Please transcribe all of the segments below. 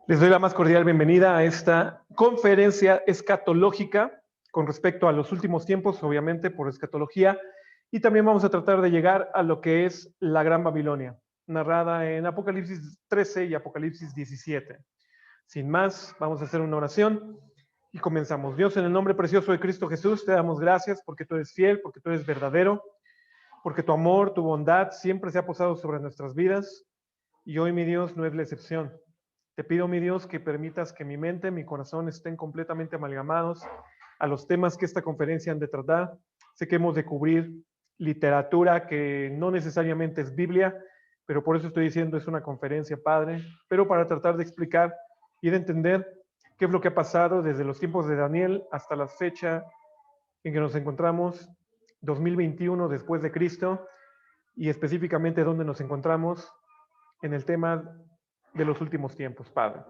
Les doy la más cordial bienvenida a esta conferencia escatológica con respecto a los últimos tiempos, obviamente por escatología, y también vamos a tratar de llegar a lo que es la Gran Babilonia, narrada en Apocalipsis 13 y Apocalipsis 17. Sin más, vamos a hacer una oración y comenzamos. Dios, en el nombre precioso de Cristo Jesús, te damos gracias porque tú eres fiel, porque tú eres verdadero, porque tu amor, tu bondad siempre se ha posado sobre nuestras vidas y hoy, mi Dios, no es la excepción. Te pido, mi Dios, que permitas que mi mente, mi corazón estén completamente amalgamados a los temas que esta conferencia han de tratar. Sé que hemos de cubrir literatura que no necesariamente es Biblia, pero por eso estoy diciendo es una conferencia, Padre, pero para tratar de explicar y de entender qué es lo que ha pasado desde los tiempos de Daniel hasta la fecha en que nos encontramos, 2021 después de Cristo, y específicamente dónde nos encontramos en el tema de los últimos tiempos, Padre.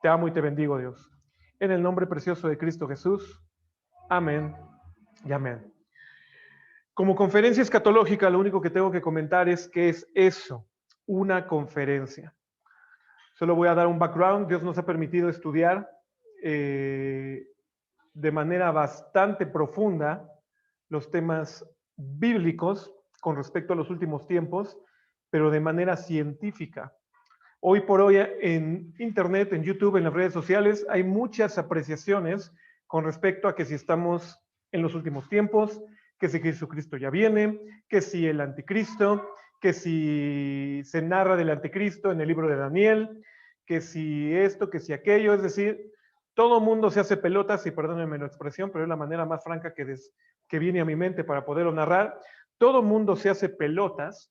Te amo y te bendigo, Dios. En el nombre precioso de Cristo Jesús. Amén y amén. Como conferencia escatológica, lo único que tengo que comentar es qué es eso, una conferencia. Solo voy a dar un background. Dios nos ha permitido estudiar de manera bastante profunda los temas bíblicos con respecto a los últimos tiempos, pero de manera científica. Hoy por hoy en Internet, en YouTube, en las redes sociales, hay muchas apreciaciones con respecto a que si estamos en los últimos tiempos, que si Jesucristo ya viene, que si el anticristo, que si se narra del anticristo en el libro de Daniel, que si esto, que si aquello. Es decir, todo mundo se hace pelotas, y perdónenme la expresión, pero es la manera más franca que viene a mi mente para poderlo narrar. Todo mundo se hace pelotas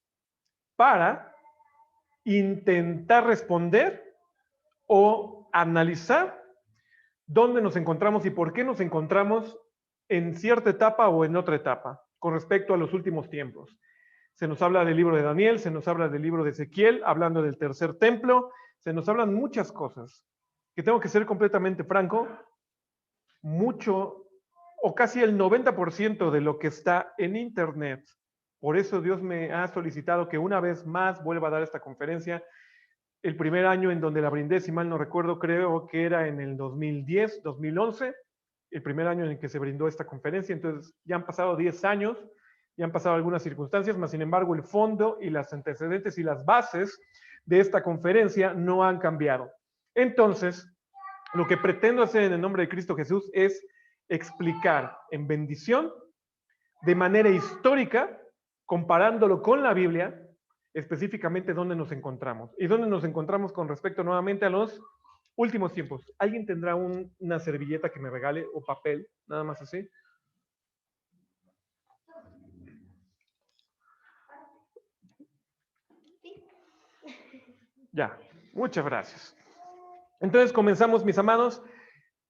para intentar responder o analizar dónde nos encontramos y por qué nos encontramos en cierta etapa o en otra etapa con respecto a los últimos tiempos. Se nos habla del libro de Daniel, se nos habla del libro de Ezequiel, hablando del tercer templo, se nos hablan muchas cosas que tengo que ser completamente franco, mucho o casi el 90% de lo que está en Internet. Por eso Dios me ha solicitado que una vez más vuelva a dar esta conferencia. El primer año en donde la brindé, si mal no recuerdo, creo que era en el 2010, 2011, el primer año en el que se brindó esta conferencia. Entonces ya han pasado 10 años, ya han pasado algunas circunstancias, mas sin embargo el fondo y las antecedentes y las bases de esta conferencia no han cambiado. Entonces, lo que pretendo hacer en el nombre de Cristo Jesús es explicar en bendición, de manera histórica, comparándolo con la Biblia, específicamente dónde nos encontramos. Y dónde nos encontramos con respecto nuevamente a los últimos tiempos. ¿Alguien tendrá una servilleta que me regale o papel? Nada más así. Ya, muchas gracias. Entonces comenzamos, mis amados.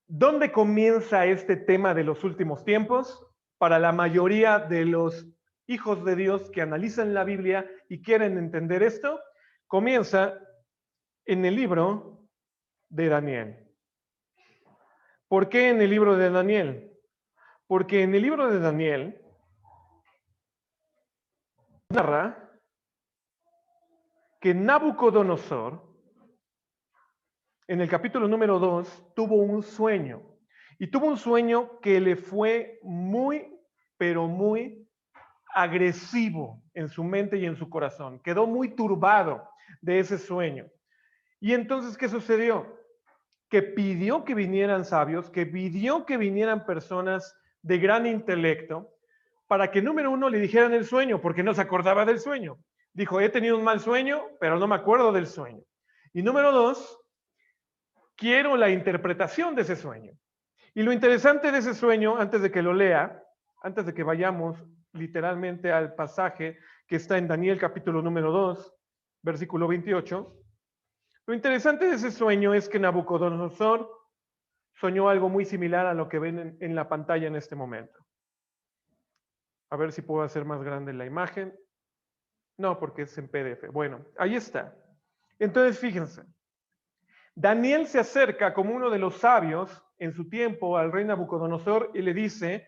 ¿Dónde comienza este tema de los últimos tiempos? Para la mayoría de los hijos de Dios que analizan la Biblia y quieren entender esto, comienza en el libro de Daniel. ¿Por qué en el libro de Daniel? Porque en el libro de Daniel narra que Nabucodonosor, en el capítulo número 2, tuvo un sueño. Y tuvo un sueño que le fue muy, pero muy agresivo en su mente y en su corazón. Quedó muy turbado de ese sueño. Y entonces, ¿qué sucedió? Que pidió que vinieran sabios, que pidió que vinieran personas de gran intelecto, para que número uno le dijeran el sueño, porque no se acordaba del sueño. Dijo, he tenido un mal sueño, pero no me acuerdo del sueño. Y número dos, quiero la interpretación de ese sueño. Y lo interesante de ese sueño, antes de que lo lea, antes de que vayamos literalmente al pasaje que está en Daniel capítulo número 2, versículo 28, lo interesante de ese sueño es que Nabucodonosor soñó algo muy similar a lo que ven en la pantalla en este momento. A ver si puedo hacer más grande la imagen. No, porque es en PDF. Bueno, ahí está. Entonces, fíjense. Daniel se acerca como uno de los sabios en su tiempo al rey Nabucodonosor y le dice,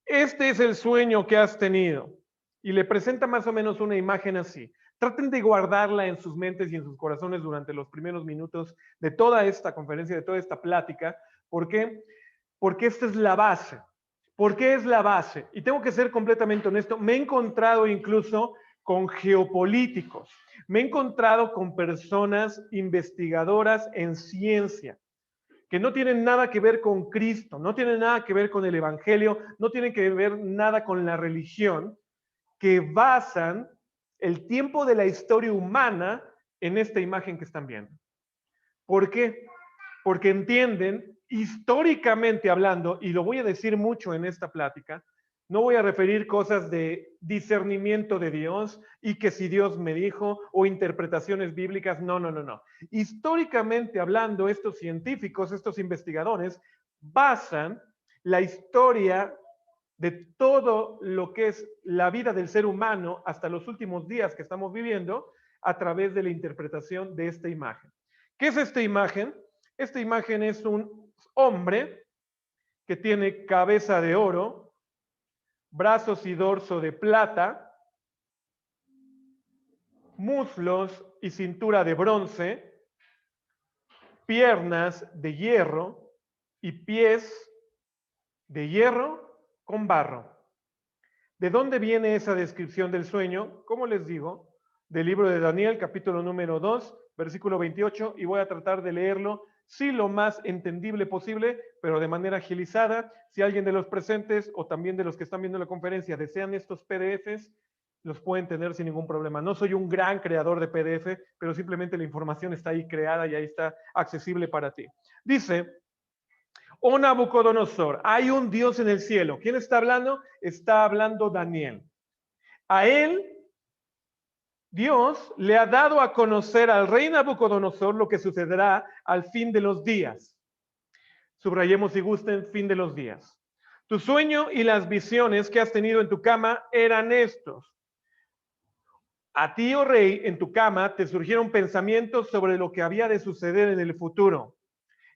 este es el sueño que has tenido. Y le presenta más o menos una imagen así. Traten de guardarla en sus mentes y en sus corazones durante los primeros minutos de toda esta conferencia, de toda esta plática. ¿Por qué? Porque esta es la base. ¿Por qué es la base? Y tengo que ser completamente honesto, me he encontrado incluso con geopolíticos, me he encontrado con personas investigadoras en ciencia, que no tienen nada que ver con Cristo, no tienen nada que ver con el Evangelio, no tienen que ver nada con la religión, que basan el tiempo de la historia humana en esta imagen que están viendo. ¿Por qué? Porque entienden, históricamente hablando, y lo voy a decir mucho en esta plática, no voy a referir cosas de discernimiento de Dios y que si Dios me dijo o interpretaciones bíblicas, no, no, no, no. Históricamente hablando, estos científicos, estos investigadores, basan la historia de todo lo que es la vida del ser humano hasta los últimos días que estamos viviendo a través de la interpretación de esta imagen. ¿Qué es esta imagen? Esta imagen es un hombre que tiene cabeza de oro, brazos y dorso de plata, muslos y cintura de bronce, piernas de hierro y pies de hierro con barro. ¿De dónde viene esa descripción del sueño? Como les digo, del libro de Daniel, capítulo número 2, versículo 28, y voy a tratar de leerlo, sí, lo más entendible posible, pero de manera agilizada. Si alguien de los presentes o también de los que están viendo la conferencia desean estos PDFs, los pueden tener sin ningún problema. No soy un gran creador de PDF, pero simplemente la información está ahí creada y ahí está accesible para ti. Dice: Oh Nabucodonosor, hay un Dios en el cielo. ¿Quién está hablando? Está hablando Daniel. A él, Dios le ha dado a conocer al rey Nabucodonosor lo que sucederá al fin de los días. Subrayemos si gusten, fin de los días. Tu sueño y las visiones que has tenido en tu cama eran estos. A ti, oh rey, en tu cama te surgieron pensamientos sobre lo que había de suceder en el futuro.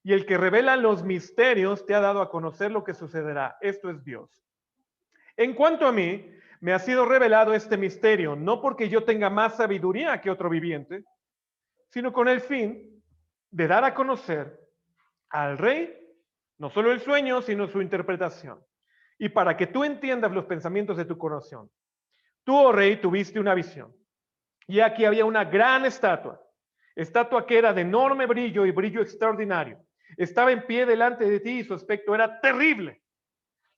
Y el que revela los misterios te ha dado a conocer lo que sucederá. Esto es Dios. En cuanto a mí, me ha sido revelado este misterio, no porque yo tenga más sabiduría que otro viviente, sino con el fin de dar a conocer al rey no solo el sueño, sino su interpretación. Y para que tú entiendas los pensamientos de tu corazón. Tú, oh rey, tuviste una visión. Y aquí había una gran estatua que era de enorme brillo y brillo extraordinario. Estaba en pie delante de ti y su aspecto era terrible.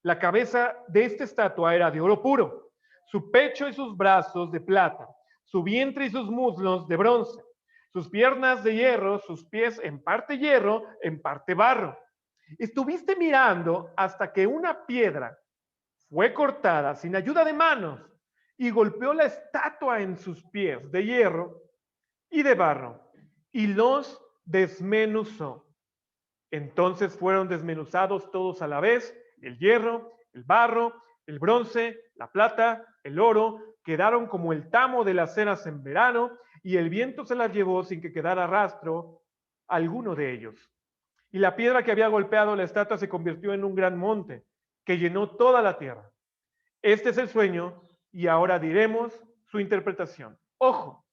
La cabeza de esta estatua era de oro puro, su pecho y sus brazos de plata, su vientre y sus muslos de bronce, sus piernas de hierro, sus pies en parte hierro, en parte barro. Estuviste mirando hasta que una piedra fue cortada sin ayuda de manos y golpeó la estatua en sus pies de hierro y de barro y los desmenuzó. Entonces fueron desmenuzados todos a la vez, el hierro, el barro, el bronce, la plata, el oro, quedaron como el tamo de las ceras en verano, y el viento se las llevó sin que quedara rastro alguno de ellos. Y la piedra que había golpeado la estatua se convirtió en un gran monte, que llenó toda la tierra. Este es el sueño, y ahora diremos su interpretación. Ojo,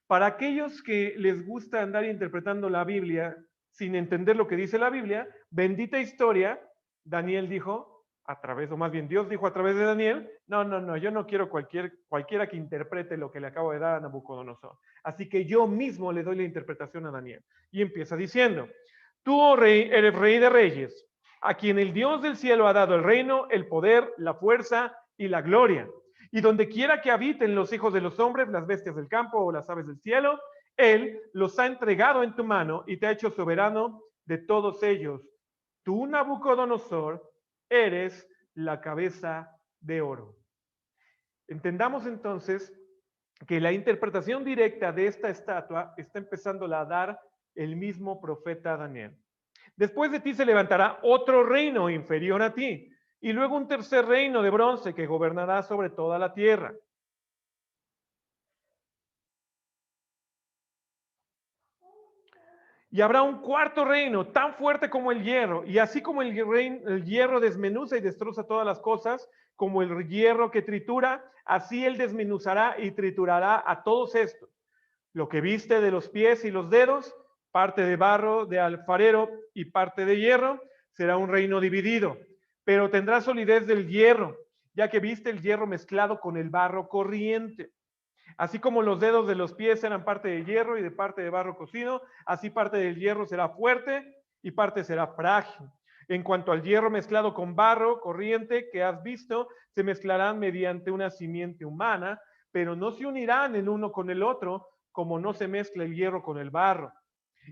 para aquellos que les gusta andar interpretando la Biblia sin entender lo que dice la Biblia, bendita historia, Daniel dijo a través, o más bien Dios dijo a través de Daniel, no, no, no, yo no quiero cualquiera que interprete lo que le acabo de dar a Nabucodonosor. Así que yo mismo le doy la interpretación a Daniel. Y empieza diciendo: tú, oh rey, eres rey de reyes, a quien el Dios del cielo ha dado el reino, el poder, la fuerza y la gloria. Y donde quiera que habiten los hijos de los hombres, las bestias del campo o las aves del cielo, Él los ha entregado en tu mano y te ha hecho soberano de todos ellos. Tú, Nabucodonosor, eres la cabeza de oro. Entendamos entonces que la interpretación directa de esta estatua está empezando a dar el mismo profeta Daniel. Después de ti se levantará otro reino inferior a ti, y luego un tercer reino de bronce que gobernará sobre toda la tierra. Y habrá un cuarto reino tan fuerte como el hierro, y así como el hierro desmenuza y destroza todas las cosas, como el hierro que tritura, así él desmenuzará y triturará a todos estos. Lo que viste de los pies y los dedos, parte de barro de alfarero y parte de hierro, será un reino dividido, pero tendrá solidez del hierro, ya que viste el hierro mezclado con el barro corriente. Así como los dedos de los pies eran parte de hierro y de parte de barro cocido, así parte del hierro será fuerte y parte será frágil. En cuanto al hierro mezclado con barro corriente que has visto, se mezclarán mediante una simiente humana, pero no se unirán el uno con el otro, como no se mezcla el hierro con el barro.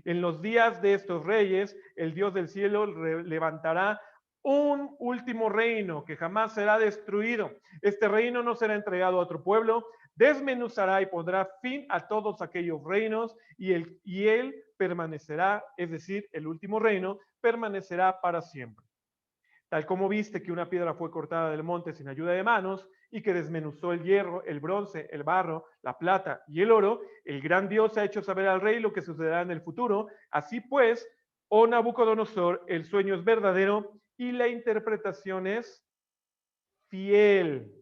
En los días de estos reyes, el Dios del cielo levantará un último reino que jamás será destruido. Este reino no será entregado a otro pueblo, desmenuzará y pondrá fin a todos aquellos reinos y él permanecerá, es decir, el último reino, permanecerá para siempre. Tal como viste que una piedra fue cortada del monte sin ayuda de manos y que desmenuzó el hierro, el bronce, el barro, la plata y el oro, el gran Dios ha hecho saber al rey lo que sucederá en el futuro. Así pues, oh Nabucodonosor, el sueño es verdadero y la interpretación es fiel.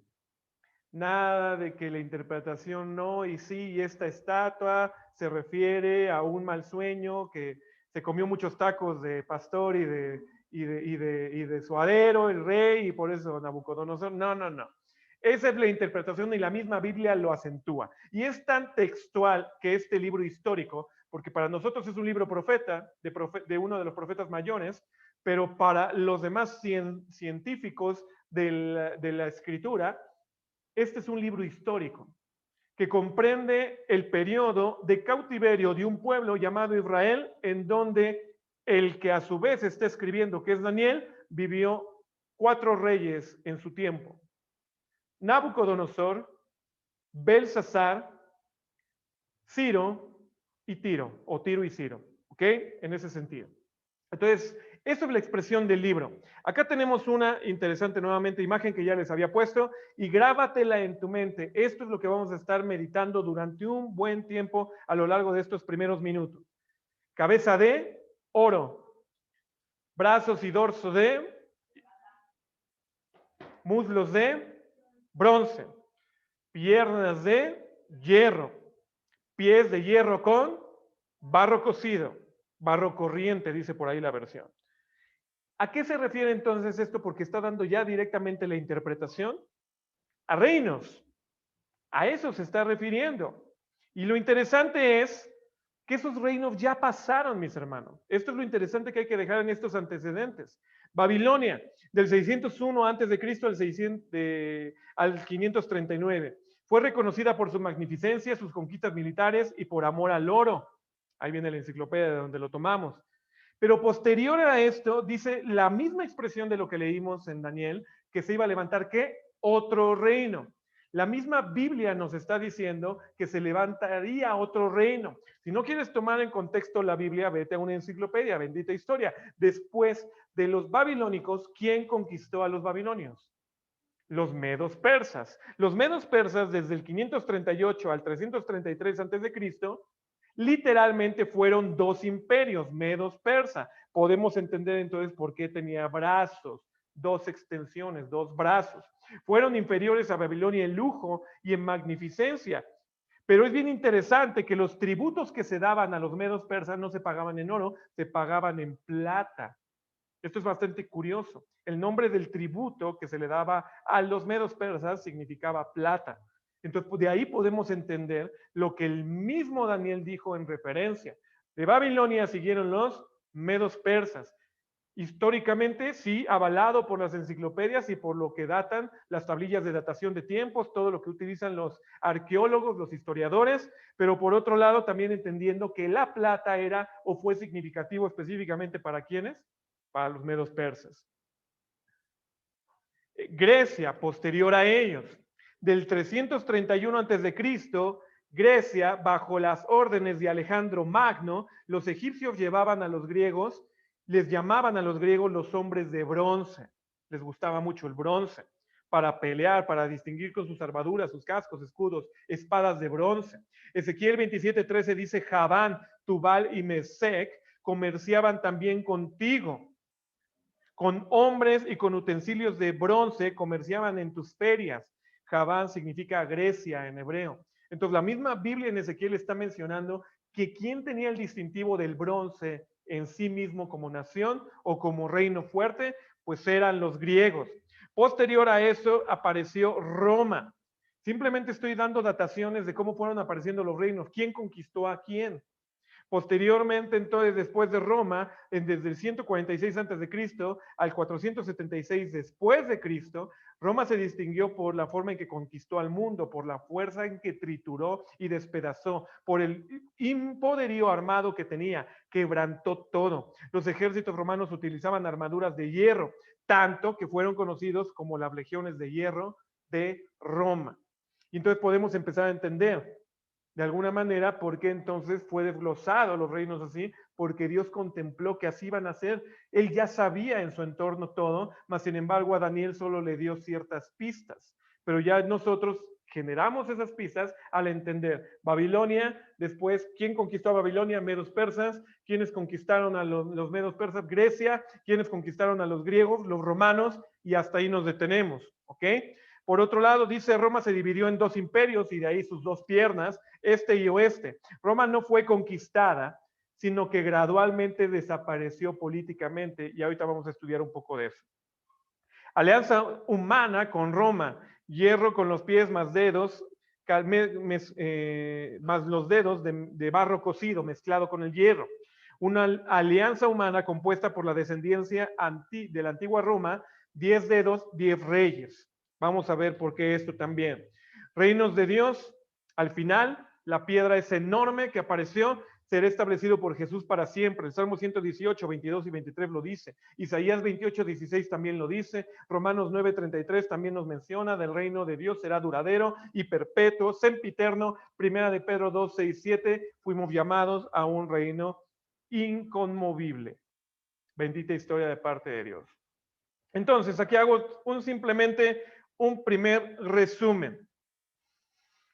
Nada de que la interpretación no, y sí, y esta estatua se refiere a un mal sueño que se comió muchos tacos de pastor y de suadero, el rey, y por eso Nabucodonosor. No, no, no. Esa es la interpretación y la misma Biblia lo acentúa. Y es tan textual que este libro histórico, porque para nosotros es un libro profeta, de uno de los profetas mayores, pero para los demás científicos de la escritura, este es un libro histórico que comprende el periodo de cautiverio de un pueblo llamado Israel, en donde el que a su vez está escribiendo, que es Daniel, vivió 4 reyes en su tiempo. Nabucodonosor, Belsasar, Ciro y Tiro, o Tiro y Ciro, ¿ok? En ese sentido. Entonces, esto es la expresión del libro. Acá tenemos una interesante nuevamente imagen que ya les había puesto y grábatela en tu mente. Esto es lo que vamos a estar meditando durante un buen tiempo a lo largo de estos primeros minutos. Cabeza de oro, brazos y dorso de, muslos de bronce, piernas de hierro, pies de hierro con barro cocido, barro corriente, dice por ahí la versión. ¿A qué se refiere entonces esto? Porque está dando ya directamente la interpretación a reinos. A eso se está refiriendo. Y lo interesante es que esos reinos ya pasaron, mis hermanos. Esto es lo interesante que hay que dejar en estos antecedentes. Babilonia, del 601 a.C. al 539. Fue reconocida por su magnificencia, sus conquistas militares y por amor al oro. Ahí viene la enciclopedia de donde lo tomamos. Pero posterior a esto, dice la misma expresión de lo que leímos en Daniel, que se iba a levantar, ¿qué? Otro reino. La misma Biblia nos está diciendo que se levantaría otro reino. Si no quieres tomar en contexto la Biblia, vete a una enciclopedia, bendita historia. Después de los babilónicos, ¿quién conquistó a los babilonios? Los medos persas. Los medos persas, desde el 538 al 333 a.C., literalmente fueron 2 imperios, medos persa. Podemos entender entonces por qué tenía brazos, 2 extensiones, 2 brazos. Fueron inferiores a Babilonia en lujo y en magnificencia. Pero es bien interesante que los tributos que se daban a los medos persas no se pagaban en oro, se pagaban en plata. Esto es bastante curioso. El nombre del tributo que se le daba a los medos persas significaba plata. Entonces, de ahí podemos entender lo que el mismo Daniel dijo en referencia. De Babilonia siguieron los medos persas. Históricamente, sí, avalado por las enciclopedias y por lo que datan las tablillas de datación de tiempos, todo lo que utilizan los arqueólogos, los historiadores, pero por otro lado también entendiendo que la plata era o fue significativo específicamente para quienes, para los medos persas. Grecia, posterior a ellos, del 331 a.C., Grecia, bajo las órdenes de Alejandro Magno, los egipcios llevaban a los griegos, les llamaban a los griegos los hombres de bronce. Les gustaba mucho el bronce para pelear, para distinguir con sus armaduras, sus cascos, escudos, espadas de bronce. Ezequiel 27:13 dice: Javán, Tubal y Mesec comerciaban también contigo. Con hombres y con utensilios de bronce comerciaban en tus ferias. Javán significa Grecia en hebreo. Entonces la misma Biblia en Ezequiel está mencionando que quien tenía el distintivo del bronce en sí mismo como nación o como reino fuerte, pues eran los griegos. Posterior a eso apareció Roma. Simplemente estoy dando dataciones de cómo fueron apareciendo los reinos, quién conquistó a quién. Posteriormente, entonces, después de Roma, desde el 146 a.C. al 476 después de Cristo, Roma se distinguió por la forma en que conquistó al mundo, por la fuerza en que trituró y despedazó, por el poderío armado que tenía, quebrantó todo. Los ejércitos romanos utilizaban armaduras de hierro, tanto que fueron conocidos como las legiones de hierro de Roma. Y entonces podemos empezar a entender de alguna manera, ¿por qué entonces fue desglosado los reinos así? Porque Dios contempló que así iban a ser. Él ya sabía en su entorno todo, mas sin embargo a Daniel solo le dio ciertas pistas. Pero ya nosotros generamos esas pistas al entender Babilonia, después, ¿quién conquistó a Babilonia? Medos persas. ¿Quiénes conquistaron a los medos persas? Grecia. ¿Quiénes conquistaron a los griegos? Los romanos. Y hasta ahí nos detenemos, ¿ok? Por otro lado, dice Roma se dividió en dos imperios y de ahí sus dos piernas, este y oeste. Roma no fue conquistada, sino que gradualmente desapareció políticamente y ahorita vamos a estudiar un poco de eso. Alianza humana con Roma, hierro con los pies más dedos, más los dedos de barro cocido mezclado con el hierro. Una alianza humana compuesta por la descendencia de la antigua Roma, 10 dedos, 10 reyes. Vamos a ver por qué esto también. Reinos de Dios, al final, la piedra es enorme que apareció, será establecido por Jesús para siempre. El Salmo 118, 22 y 23 lo dice. Isaías 28, 16 también lo dice. Romanos 9, 33 también nos menciona, del reino de Dios será duradero y perpetuo, sempiterno. Primera de Pedro 2, 6, 7, fuimos llamados a un reino inconmovible. Bendita historia de parte de Dios. Entonces, aquí hago simplemente un primer resumen.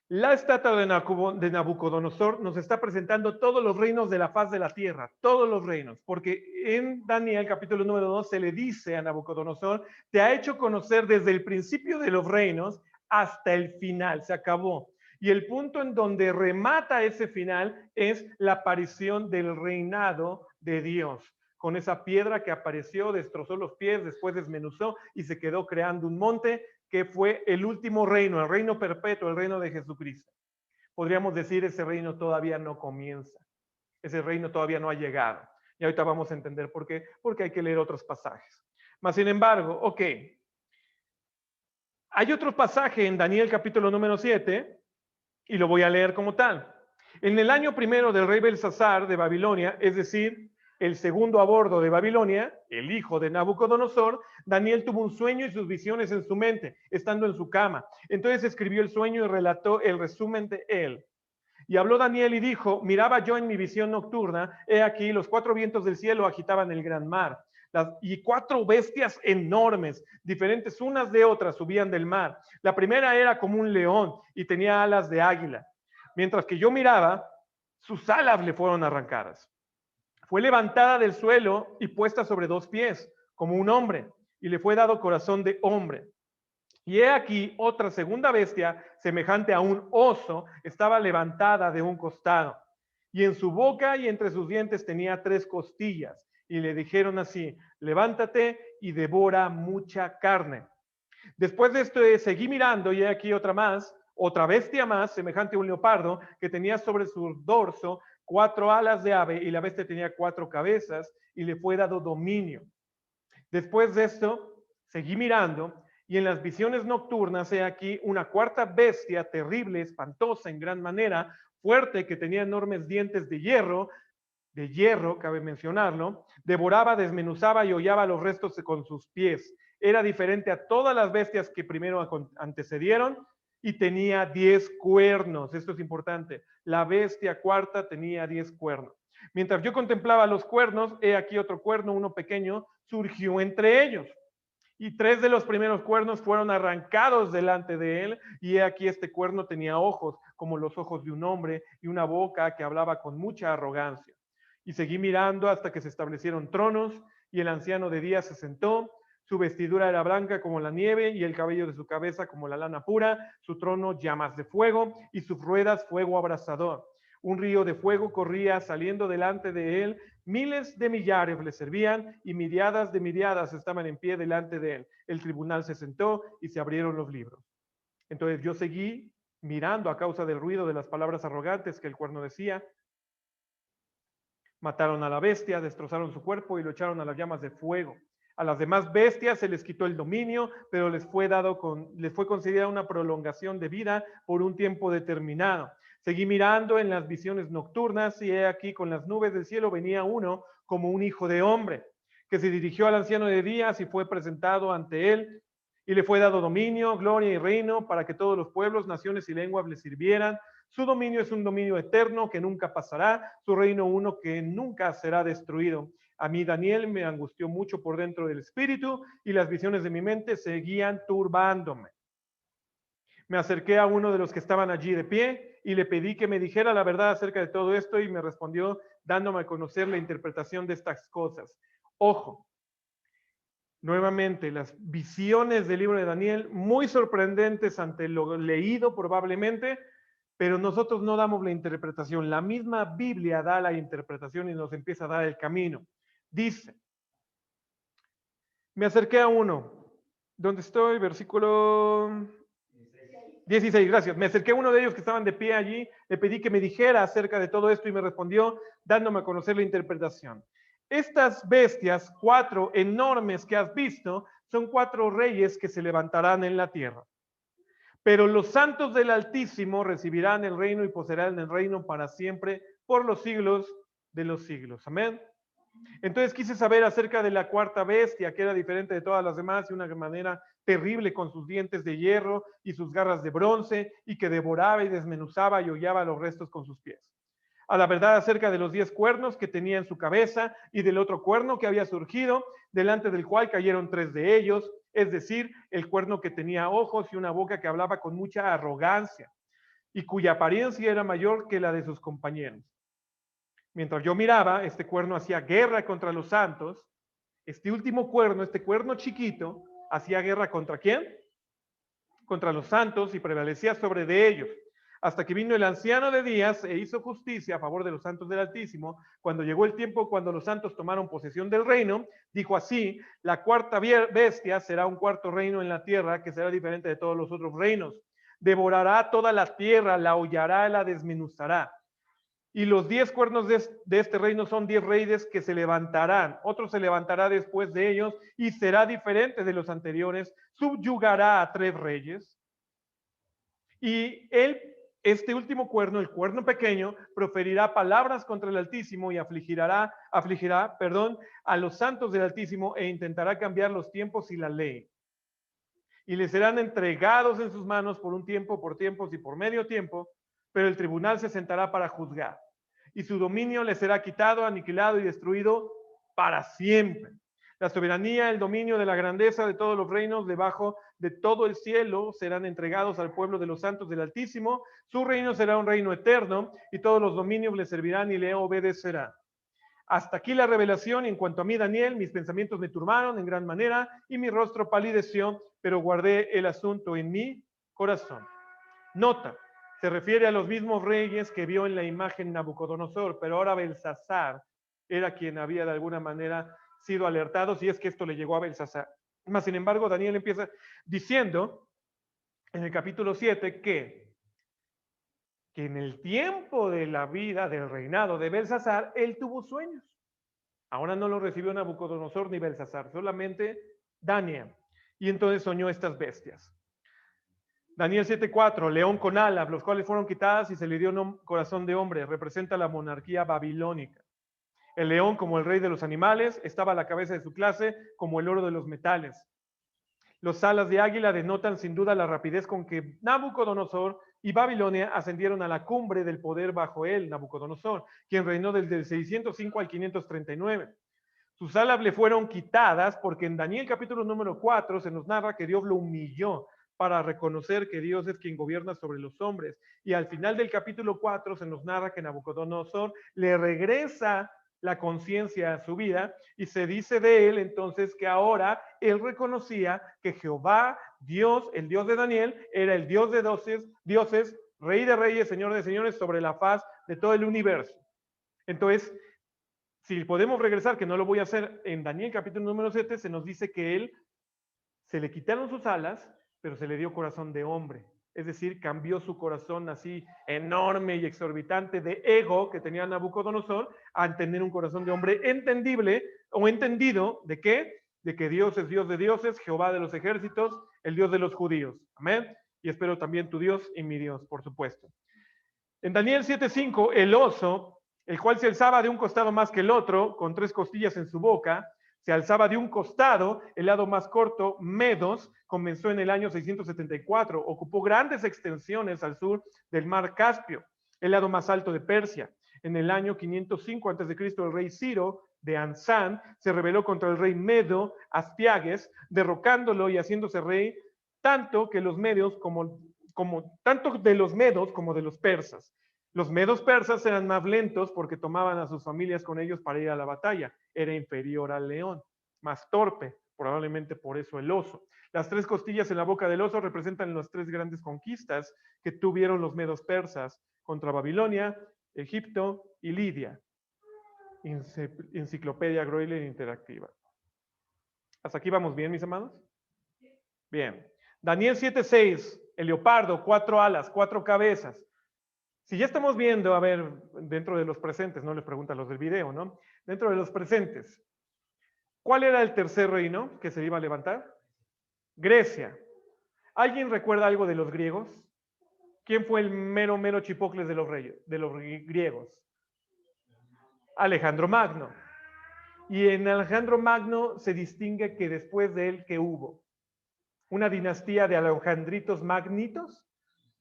La estatua de Nabucodonosor nos está presentando todos los reinos de la faz de la tierra, todos los reinos, porque en Daniel capítulo número 2 se le dice a Nabucodonosor, te ha hecho conocer desde el principio de los reinos hasta el final, se acabó. Y el punto en donde remata ese final es la aparición del reinado de Dios, con esa piedra que apareció, destrozó los pies, después desmenuzó y se quedó creando un monte que fue el último reino, el reino perpetuo, el reino de Jesucristo. Podríamos decir, ese reino todavía no comienza, ese reino todavía no ha llegado. Y ahorita vamos a entender por qué, porque hay que leer otros pasajes. Mas, sin embargo, ok, hay otro pasaje en Daniel capítulo número 7, y lo voy a leer como tal. En el año primero del rey Belsasar de Babilonia, es decir, el segundo a bordo de Babilonia, el hijo de Nabucodonosor, Daniel tuvo un sueño y sus visiones en su mente, estando en su cama. Entonces escribió el sueño y relató el resumen de él. Y habló Daniel y dijo, miraba yo en mi visión nocturna, he aquí, los 4 vientos del cielo agitaban el gran mar. Y 4 bestias enormes, diferentes unas de otras, subían del mar. La primera era como un león y tenía alas de águila. Mientras que yo miraba, sus alas le fueron arrancadas. Fue levantada del suelo y puesta sobre 2 pies, como un hombre, y le fue dado corazón de hombre. Y he aquí otra segunda bestia, semejante a un oso, estaba levantada de un costado. Y en su boca y entre sus dientes tenía 3 costillas. Y le dijeron así, levántate y devora mucha carne. Después de esto seguí mirando y he aquí otra bestia más, semejante a un leopardo, que tenía sobre su dorso 4 alas de ave y la bestia tenía 4 cabezas y le fue dado dominio. Después de esto seguí mirando y en las visiones nocturnas he aquí una cuarta bestia terrible, espantosa en gran manera, fuerte, que tenía enormes dientes de hierro, cabe mencionarlo, devoraba, desmenuzaba y hollaba los restos con sus pies. Era diferente a todas las bestias que primero antecedieron y tenía 10 cuernos. Esto es importante. La bestia cuarta tenía 10 cuernos. Mientras yo contemplaba los cuernos, he aquí otro cuerno, uno pequeño, surgió entre ellos. Y 3 de los primeros cuernos fueron arrancados delante de él, y he aquí este cuerno tenía ojos como los ojos de un hombre y una boca que hablaba con mucha arrogancia. Y seguí mirando hasta que se establecieron tronos, y el anciano de días se sentó. Su vestidura era blanca como la nieve, y el cabello de su cabeza como la lana pura. Su trono llamas de fuego, y sus ruedas fuego abrasador. Un río de fuego corría saliendo delante de él. Miles de millares le servían, y miriadas de miriadas estaban en pie delante de él. El tribunal se sentó y se abrieron los libros. Entonces yo seguí mirando a causa del ruido de las palabras arrogantes que el cuerno decía. Mataron a la bestia, destrozaron su cuerpo y lo echaron a las llamas de fuego. A las demás bestias se les quitó el dominio, pero les fue concedida una prolongación de vida por un tiempo determinado. Seguí mirando en las visiones nocturnas, y he aquí con las nubes del cielo venía uno como un hijo de hombre, que se dirigió al anciano de días y fue presentado ante él, y le fue dado dominio, gloria y reino para que todos los pueblos, naciones y lenguas le sirvieran. Su dominio es un dominio eterno que nunca pasará, su reino uno que nunca será destruido. A mí, Daniel, me angustió mucho por dentro del espíritu, y las visiones de mi mente seguían turbándome. Me acerqué a uno de los que estaban allí de pie y le pedí que me dijera la verdad acerca de todo esto, y me respondió dándome a conocer la interpretación de estas cosas. Ojo, nuevamente, las visiones del libro de Daniel, muy sorprendentes ante lo leído probablemente, pero nosotros no damos la interpretación. La misma Biblia da la interpretación y nos empieza a dar el camino. Dice, me acerqué a uno. ¿Dónde estoy? Versículo 16, gracias. Me acerqué a uno de ellos que estaban de pie allí, le pedí que me dijera acerca de todo esto y me respondió dándome a conocer la interpretación. Estas bestias, 4 enormes que has visto, son 4 reyes que se levantarán en la tierra. Pero los santos del Altísimo recibirán el reino y poseerán el reino para siempre, por los siglos de los siglos. Amén. Entonces quise saber acerca de la cuarta bestia, que era diferente de todas las demás, de una manera terrible, con sus dientes de hierro y sus garras de bronce, y que devoraba y desmenuzaba y hollaba los restos con sus pies. A la verdad acerca de los 10 cuernos que tenía en su cabeza, y del otro cuerno que había surgido, delante del cual cayeron 3 de ellos, es decir, el cuerno que tenía ojos y una boca que hablaba con mucha arrogancia, y cuya apariencia era mayor que la de sus compañeros. Mientras yo miraba, este cuerno hacía guerra contra los santos. Este último cuerno, este cuerno chiquito, hacía guerra ¿contra quién? Contra los santos, y prevalecía sobre de ellos. Hasta que vino el anciano de días e hizo justicia a favor de los santos del Altísimo. Cuando llegó el tiempo cuando los santos tomaron posesión del reino, dijo así: la cuarta bestia será un cuarto reino en la tierra, que será diferente de todos los otros reinos. Devorará toda la tierra, la hollará, la desmenuzará. Y los 10 cuernos de este reino son 10 reyes que se levantarán. Otro se levantará después de ellos y será diferente de los anteriores. Subyugará a 3 reyes. Y él, este último cuerno, el cuerno pequeño, proferirá palabras contra el Altísimo y afligirá, a los santos del Altísimo, e intentará cambiar los tiempos y la ley. Y les serán entregados en sus manos por un tiempo, por tiempos y por medio tiempo, pero el tribunal se sentará para juzgar, y su dominio les será quitado, aniquilado y destruido para siempre. La soberanía, el dominio de la grandeza de todos los reinos debajo de todo el cielo serán entregados al pueblo de los santos del Altísimo. Su reino será un reino eterno, y todos los dominios le servirán y le obedecerán. Hasta aquí la revelación. Y en cuanto a mí, Daniel, mis pensamientos me turbaron en gran manera, y mi rostro palideció, pero guardé el asunto en mi corazón. Nota, se refiere a los mismos reyes que vio en la imagen Nabucodonosor, pero ahora Belsasar era quien había de alguna manera sido alertado, si es que esto le llegó a Belsasar. Mas, sin embargo, Daniel empieza diciendo en el capítulo 7 que en el tiempo de la vida del reinado de Belsasar, él tuvo sueños. Ahora no lo recibió Nabucodonosor ni Belsasar, solamente Daniel. Y entonces soñó estas bestias. Daniel 7:4, león con alas, los cuales fueron quitadas y se le dio corazón de hombre, representa la monarquía babilónica. El león, como el rey de los animales, estaba a la cabeza de su clase, como el oro de los metales. Los alas de águila denotan sin duda la rapidez con que Nabucodonosor y Babilonia ascendieron a la cumbre del poder bajo él, Nabucodonosor, quien reinó desde el 605 al 539. Sus alas le fueron quitadas porque en Daniel capítulo número 4 se nos narra que Dios lo humilló para reconocer que Dios es quien gobierna sobre los hombres. Y al final del capítulo 4 se nos narra que Nabucodonosor le regresa la conciencia a su vida, y se dice de él entonces que ahora él reconocía que Jehová, Dios, el Dios de Daniel, era el Dios de dioses, Rey de reyes, Señor de señores, sobre la faz de todo el universo. Entonces, si podemos regresar, que no lo voy a hacer, en Daniel capítulo número 7, se nos dice que él se le quitaron sus alas, pero se le dio corazón de hombre. Es decir, cambió su corazón así enorme y exorbitante de ego que tenía Nabucodonosor a tener un corazón de hombre entendible o entendido de qué? De que Dios es Dios de dioses, Jehová de los ejércitos, el Dios de los judíos. Amén. Y espero también tu Dios y mi Dios, por supuesto. En Daniel 7:5, el oso, el cual se alzaba de un costado más que el otro, con 3 costillas en su boca, se alzaba de un costado, el lado más corto, Medos, comenzó en el año 674, ocupó grandes extensiones al sur del mar Caspio, el lado más alto de Persia. En el año 505 a.C., el rey Ciro de Ansán se rebeló contra el rey Medo Astiages, derrocándolo y haciéndose rey tanto que los medios tanto de los medos como de los persas. Los medos persas eran más lentos porque tomaban a sus familias con ellos para ir a la batalla. Era inferior al león, más torpe, probablemente por eso el oso. Las 3 costillas en la boca del oso representan las 3 grandes conquistas que tuvieron los medos persas contra Babilonia, Egipto y Lidia. Enciclopedia Groyle Interactiva. ¿Hasta aquí vamos bien, mis amados? Bien. Daniel 7:6, el leopardo, 4 alas, 4 cabezas. Si ya estamos viendo, a ver, dentro de los presentes, no les pregunto a los del video, ¿no? Dentro de los presentes, ¿cuál era el tercer reino que se iba a levantar? Grecia. ¿Alguien recuerda algo de los griegos? ¿Quién fue el mero chipocles de los reyes, de los griegos? Alejandro Magno. Y en Alejandro Magno se distingue que después de él, ¿qué hubo? ¿Una dinastía de Alejandritos Magnitos?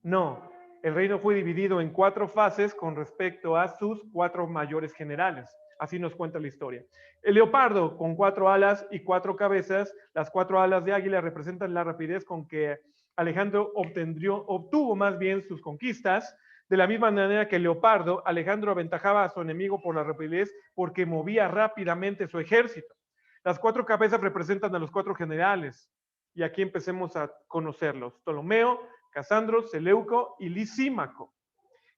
No, el reino fue dividido en 4 fases con respecto a sus 4 mayores generales. Así nos cuenta la historia. El leopardo con 4 alas y 4 cabezas, las 4 alas de águila representan la rapidez con que Alejandro obtuvo más bien sus conquistas. De la misma manera que el leopardo, Alejandro aventajaba a su enemigo por la rapidez porque movía rápidamente su ejército. Las 4 cabezas representan a los 4 generales. Y aquí empecemos a conocerlos. Ptolomeo, Casandro, Seleuco y Lisímaco,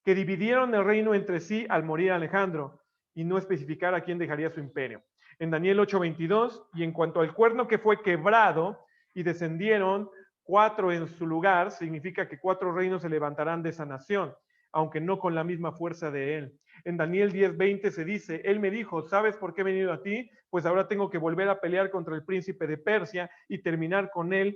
que dividieron el reino entre sí al morir Alejandro y no especificar a quién dejaría su imperio. En Daniel 8:22, y en cuanto al cuerno que fue quebrado y descendieron 4 en su lugar, significa que 4 reinos se levantarán de esa nación, aunque no con la misma fuerza de él. En Daniel 10:20 se dice, él me dijo, ¿sabes por qué he venido a ti? Pues ahora tengo que volver a pelear contra el príncipe de Persia y terminar con él,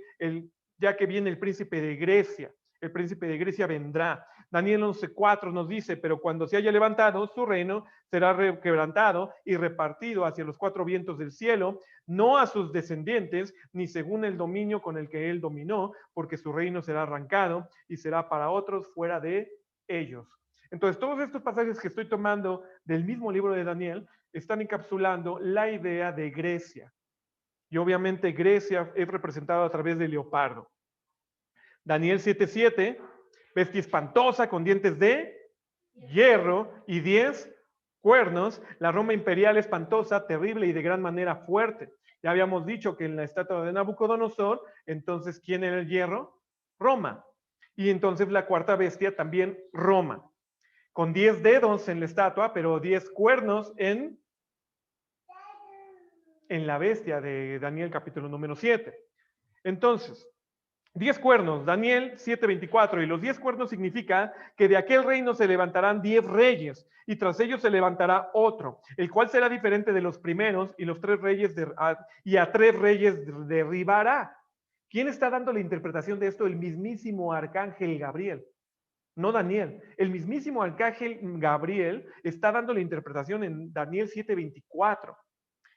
ya que viene el príncipe de Grecia. El príncipe de Grecia vendrá. Daniel 11:4 nos dice, pero cuando se haya levantado, su reino será quebrantado y repartido hacia los 4 vientos del cielo, no a sus descendientes, ni según el dominio con el que él dominó, porque su reino será arrancado y será para otros fuera de ellos. Entonces, todos estos pasajes que estoy tomando del mismo libro de Daniel están encapsulando la idea de Grecia. Y obviamente Grecia es representada a través del leopardo. Daniel 7:7, bestia espantosa con dientes de hierro y 10 cuernos, la Roma imperial espantosa, terrible y de gran manera fuerte. Ya habíamos dicho que en la estatua de Nabucodonosor, entonces, ¿quién era el hierro? Roma. Y entonces la cuarta bestia también Roma, con 10 dedos en la estatua, pero 10 cuernos en la bestia de Daniel capítulo número 7. Entonces, 10 cuernos, Daniel 7:24, y los 10 cuernos significa que de aquel reino se levantarán 10 reyes, y tras ellos se levantará otro, el cual será diferente de los primeros, y a 3 reyes derribará. ¿Quién está dando la interpretación de esto? El mismísimo arcángel Gabriel, no Daniel. El mismísimo arcángel Gabriel está dando la interpretación en Daniel 7:24.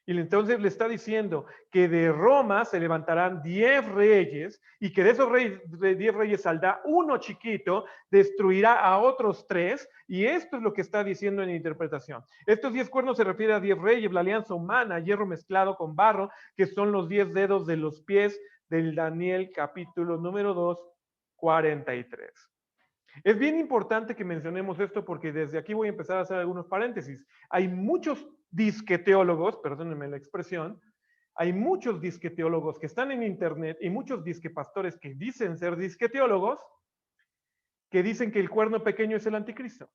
Y entonces le está diciendo que de Roma se levantarán 10 reyes y que de esos 10 reyes saldrá uno chiquito, destruirá a otros 3, y esto es lo que está diciendo en la interpretación. Estos 10 cuernos se refieren a 10 reyes, la alianza humana, hierro mezclado con barro, que son los 10 dedos de los pies del Daniel capítulo número 2, 43. Es bien importante que mencionemos esto porque desde aquí voy a empezar a hacer algunos paréntesis. Hay muchos disqueteólogos, perdónenme la expresión, hay muchos disqueteólogos que están en internet y muchos disquepastores que dicen ser disqueteólogos, que dicen que el cuerno pequeño es el anticristo.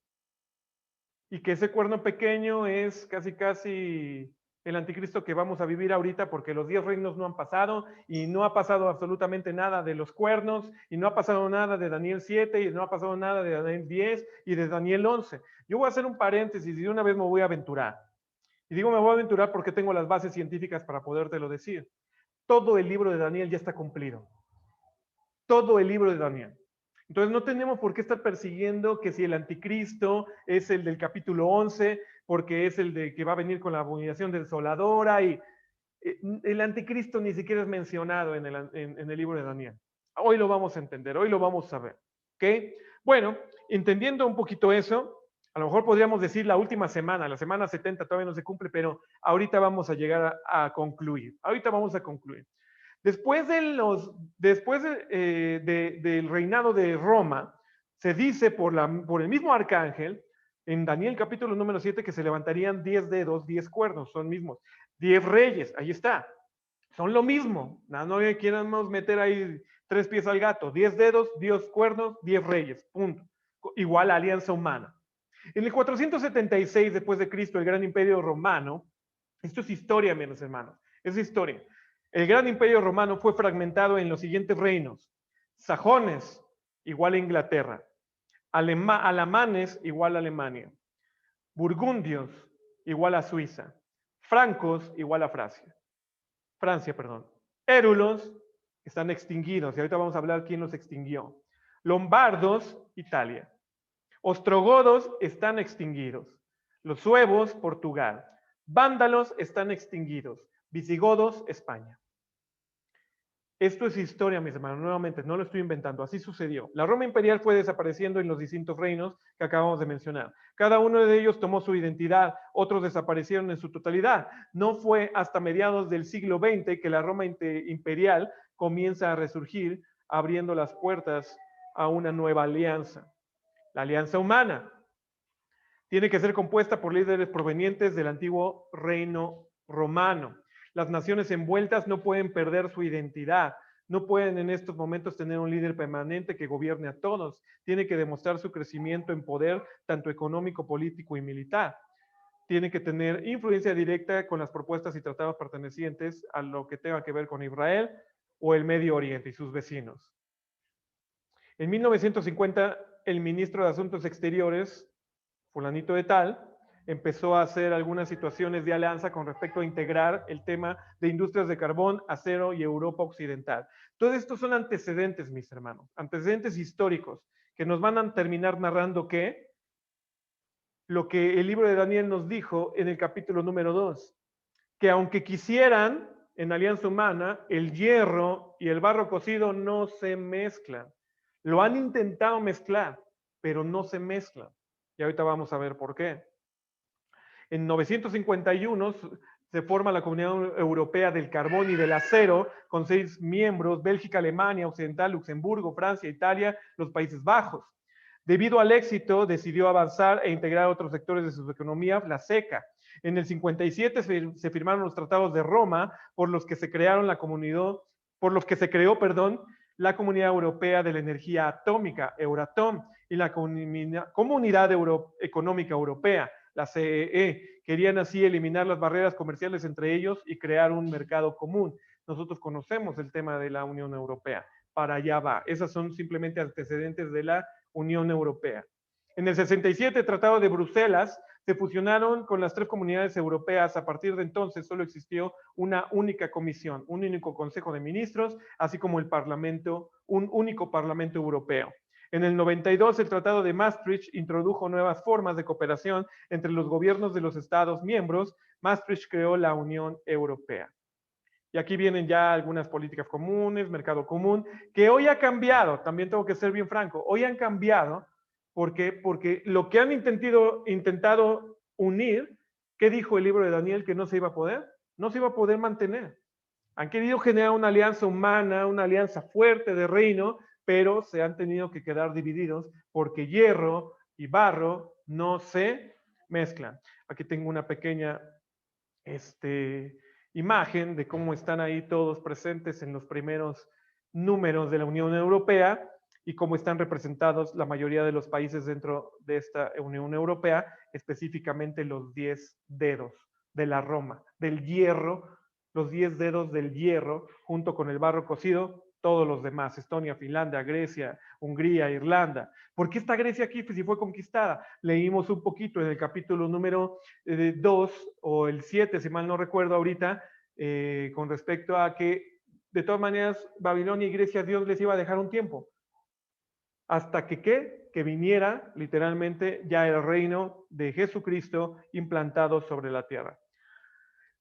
Y que ese cuerno pequeño es casi el anticristo que vamos a vivir ahorita, porque los 10 reinos no han pasado y no ha pasado absolutamente nada de los cuernos y no ha pasado nada de Daniel 7 y no ha pasado nada de Daniel 10 y de Daniel 11. Yo voy a hacer un paréntesis y de una vez me voy a aventurar. Y digo me voy a aventurar porque tengo las bases científicas para podértelo decir. Todo el libro de Daniel ya está cumplido. Todo el libro de Daniel. Entonces no tenemos por qué estar persiguiendo que si el anticristo es el del capítulo 11, porque es el de que va a venir con la abominación desoladora, y el anticristo ni siquiera es mencionado en el libro de Daniel. Hoy lo vamos a entender, hoy lo vamos a ver. ¿Ok? Bueno, entendiendo un poquito eso, a lo mejor podríamos decir la última semana, la semana 70 todavía no se cumple, pero ahorita vamos a llegar a concluir. Ahorita vamos a concluir. Después del reinado de Roma, se dice por el mismo arcángel, en Daniel capítulo número 7, que se levantarían 10 dedos, 10 cuernos, son mismos. 10 reyes, ahí está. Son lo mismo. No quieramos meter ahí 3 pies al gato. 10 dedos, 10 cuernos, 10 reyes. Punto. Igual a alianza humana. En el 476 después de Cristo, el gran imperio romano, esto es historia, mis hermanos, es historia. El gran imperio romano fue fragmentado en los siguientes reinos. Sajones, igual a Inglaterra. Alamanes, igual a Alemania. Burgundios, igual a Suiza. Francos, igual a Francia, perdón. Érulos, están extinguidos, y ahorita vamos a hablar quién los extinguió. Lombardos, Italia. Ostrogodos están extinguidos. Los suevos, Portugal. Vándalos están extinguidos. Visigodos, España. Esto es historia, mis hermanos, nuevamente, no lo estoy inventando, así sucedió. La Roma imperial fue desapareciendo en los distintos reinos que acabamos de mencionar. Cada uno de ellos tomó su identidad, otros desaparecieron en su totalidad. No fue hasta mediados del siglo XX que la Roma imperial comienza a resurgir, abriendo las puertas a una nueva alianza. La alianza humana tiene que ser compuesta por líderes provenientes del antiguo reino romano. Las naciones envueltas no pueden perder su identidad, no pueden en estos momentos tener un líder permanente que gobierne a todos. Tiene que demostrar su crecimiento en poder, tanto económico, político y militar. Tiene que tener influencia directa con las propuestas y tratados pertenecientes a lo que tenga que ver con Israel o el Medio Oriente y sus vecinos. En 1950, el ministro de Asuntos Exteriores, fulanito de tal, empezó a hacer algunas situaciones de alianza con respecto a integrar el tema de industrias de carbón, acero y Europa Occidental. Todos estos son antecedentes, mis hermanos, antecedentes históricos que nos van a terminar narrando lo que el libro de Daniel nos dijo en el capítulo número 2, que aunque quisieran en alianza humana, el hierro y el barro cocido no se mezclan. Lo han intentado mezclar, pero no se mezclan. Y ahorita vamos a ver por qué. En 951 se forma la Comunidad Europea del Carbón y del Acero, con 6 miembros: Bélgica, Alemania Occidental, Luxemburgo, Francia, Italia, los Países Bajos. Debido al éxito, decidió avanzar e integrar otros sectores de su economía, la SECA. En el 57 se firmaron los tratados de Roma, por los que se creó, la Comunidad Europea de la Energía Atómica, Euratom, y la Comunidad Económica Europea, la CEE. Querían así eliminar las barreras comerciales entre ellos y crear un mercado común. Nosotros conocemos el tema de la Unión Europea. Para allá va. Esas son simplemente antecedentes de la Unión Europea. En el 67, el Tratado de Bruselas, se fusionaron con las 3 comunidades europeas. A partir de entonces solo existió una única comisión, un único Consejo de Ministros, así como un único Parlamento Europeo. En el 92, el Tratado de Maastricht introdujo nuevas formas de cooperación entre los gobiernos de los Estados miembros. Maastricht creó la Unión Europea. Y aquí vienen ya algunas políticas comunes, mercado común, que hoy ha cambiado. También tengo que ser bien franco. Hoy han cambiado porque lo que han intentado unir, ¿qué dijo el libro de Daniel? Que no se iba a poder. No se iba a poder mantener. Han querido generar una alianza humana, una alianza fuerte de reino, pero se han tenido que quedar divididos porque hierro y barro no se mezclan. Aquí tengo una pequeña este, imagen de cómo están ahí todos presentes en los primeros números de la Unión Europea y cómo están representados la mayoría de los países dentro de esta Unión Europea, específicamente los 10 dedos de la Roma, del hierro, los 10 dedos del hierro, junto con el barro cocido, todos los demás, Estonia, Finlandia, Grecia, Hungría, Irlanda. ¿Por qué está Grecia aquí si fue conquistada? Leímos un poquito en el capítulo número 2 o el 7, si mal no recuerdo ahorita, con respecto a que de todas maneras Babilonia y Grecia Dios les iba a dejar un tiempo. Hasta que, ¿qué? Que viniera literalmente ya el reino de Jesucristo implantado sobre la tierra.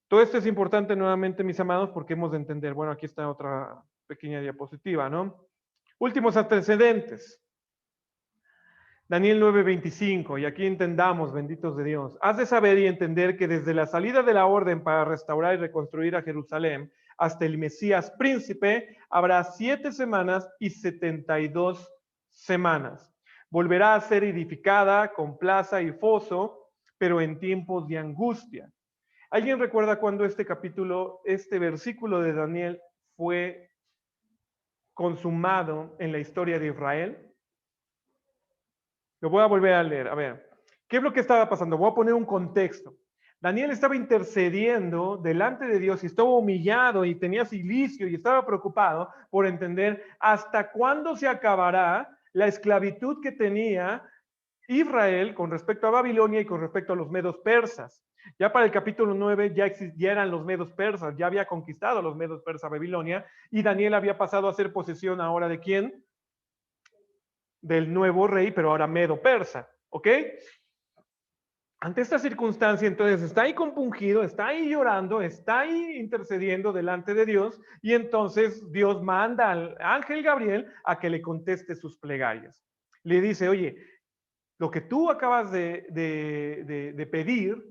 Todo esto es importante nuevamente, mis amados, porque hemos de entender, bueno, aquí está otra pequeña diapositiva, ¿no? Últimos antecedentes. Daniel 9:25, y aquí entendamos, benditos de Dios, has de saber y entender que desde la salida de la orden para restaurar y reconstruir a Jerusalén hasta el Mesías príncipe, habrá 7 semanas y 72 semanas. Volverá a ser edificada con plaza y foso, pero en tiempos de angustia. ¿Alguien recuerda cuando este capítulo, este versículo de Daniel fue consumado en la historia de Israel? Lo voy a volver a leer. A ver, ¿qué es lo que estaba pasando? Voy a poner un contexto. Daniel estaba intercediendo delante de Dios y estaba humillado y tenía silicio y estaba preocupado por entender hasta cuándo se acabará la esclavitud que tenía Israel con respecto a Babilonia y con respecto a los medos persas. Ya para el capítulo 9 ya eran los medos persas, ya había conquistado los medos persas Babilonia y Daniel había pasado a ser posesión ahora de quién? Del nuevo rey, pero ahora medo persa, ¿ok? Ante esta circunstancia, entonces está ahí compungido, está ahí llorando, está ahí intercediendo delante de Dios y entonces Dios manda al ángel Gabriel a que le conteste sus plegarias. Le dice, oye, lo que tú acabas de pedir,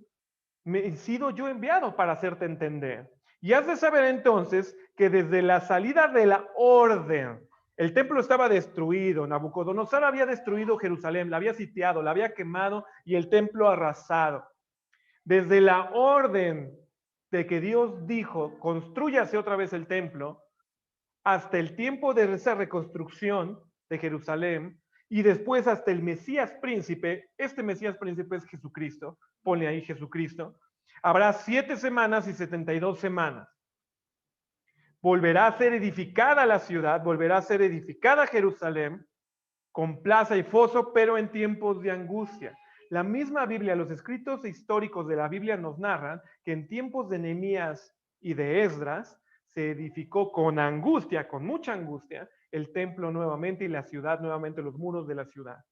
me he sido yo enviado para hacerte entender. Y has de saber entonces que desde la salida de la orden, el templo estaba destruido, Nabucodonosor había destruido Jerusalén, la había sitiado, la había quemado y el templo arrasado. Desde la orden de que Dios dijo, construyase otra vez el templo, hasta el tiempo de esa reconstrucción de Jerusalén y después hasta el Mesías príncipe, este Mesías príncipe es Jesucristo, pone ahí Jesucristo, habrá 7 semanas y 72 semanas. Volverá a ser edificada la ciudad, volverá a ser edificada Jerusalén con plaza y foso, pero en tiempos de angustia. La misma Biblia, los escritos históricos de la Biblia nos narran que en tiempos de Nehemías y de Esdras se edificó con angustia, con mucha angustia, el templo nuevamente y la ciudad nuevamente, los muros de la ciudad.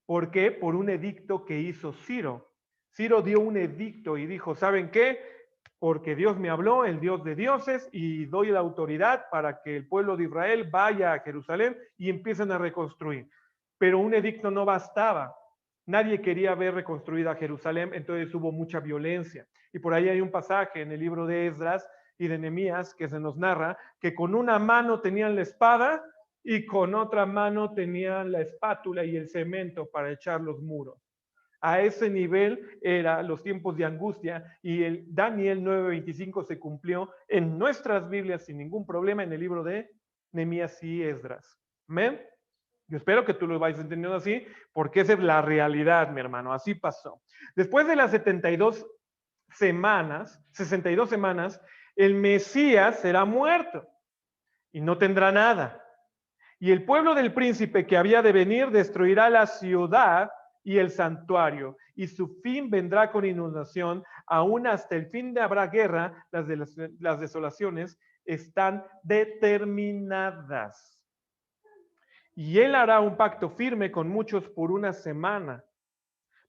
¿Por qué? Por un edicto que hizo Ciro. Ciro dio un edicto y dijo, ¿saben qué? Porque Dios me habló, el Dios de dioses, y doy la autoridad para que el pueblo de Israel vaya a Jerusalén y empiecen a reconstruir. Pero un edicto no bastaba. Nadie quería ver reconstruida Jerusalén, entonces hubo mucha violencia. Y por ahí hay un pasaje en el libro de Esdras y de Nehemías que se nos narra que con una mano tenían la espada y con otra mano tenían la espátula y el cemento para echar los muros. A ese nivel eran los tiempos de angustia y el Daniel 9:25 se cumplió en nuestras Biblias sin ningún problema en el libro de Nehemías y Esdras. ¿Amén? Yo espero que tú lo vayas entendiendo así, porque esa es la realidad, mi hermano. Así pasó. Después de las 62 semanas, 62 semanas, el Mesías será muerto y no tendrá nada. Y el pueblo del príncipe que había de venir destruirá la ciudad y el santuario, y su fin vendrá con inundación, aún hasta el fin de habrá guerra, las desolaciones están determinadas. Y él hará un pacto firme con muchos por una semana,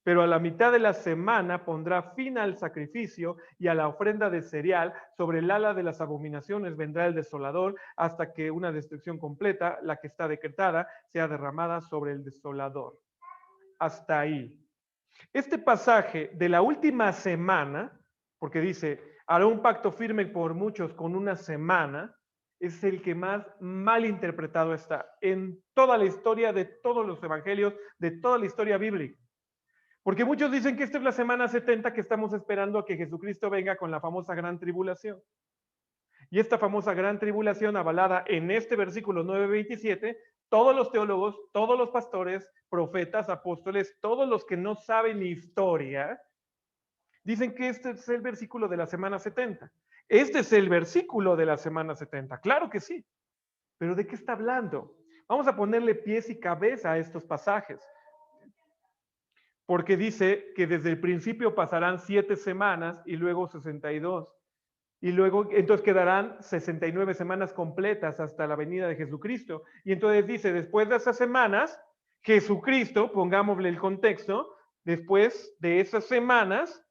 pero a la mitad de la semana pondrá fin al sacrificio y a la ofrenda de cereal. Sobre el ala de las abominaciones vendrá el desolador hasta que una destrucción completa, la que está decretada, sea derramada sobre el desolador. Hasta ahí. Este pasaje de la última semana, porque dice, hará un pacto firme por muchos con una semana, es el que más mal interpretado está en toda la historia de todos los evangelios, de toda la historia bíblica. Porque muchos dicen que esta es la semana 70 que estamos esperando a que Jesucristo venga con la famosa gran tribulación. Y esta famosa gran tribulación avalada en este versículo 9:27, todos los teólogos, todos los pastores, profetas, apóstoles, todos los que no saben historia, dicen que este es el versículo de la semana 70. Este es el versículo de la semana 70, claro que sí. Pero ¿de qué está hablando? Vamos a ponerle pies y cabeza a estos pasajes. Porque dice que desde el principio pasarán 7 semanas y luego 62. Y luego, entonces quedarán 69 semanas completas hasta la venida de Jesucristo. Y entonces dice, después de esas semanas, Jesucristo, pongámosle el contexto, después de esas semanas,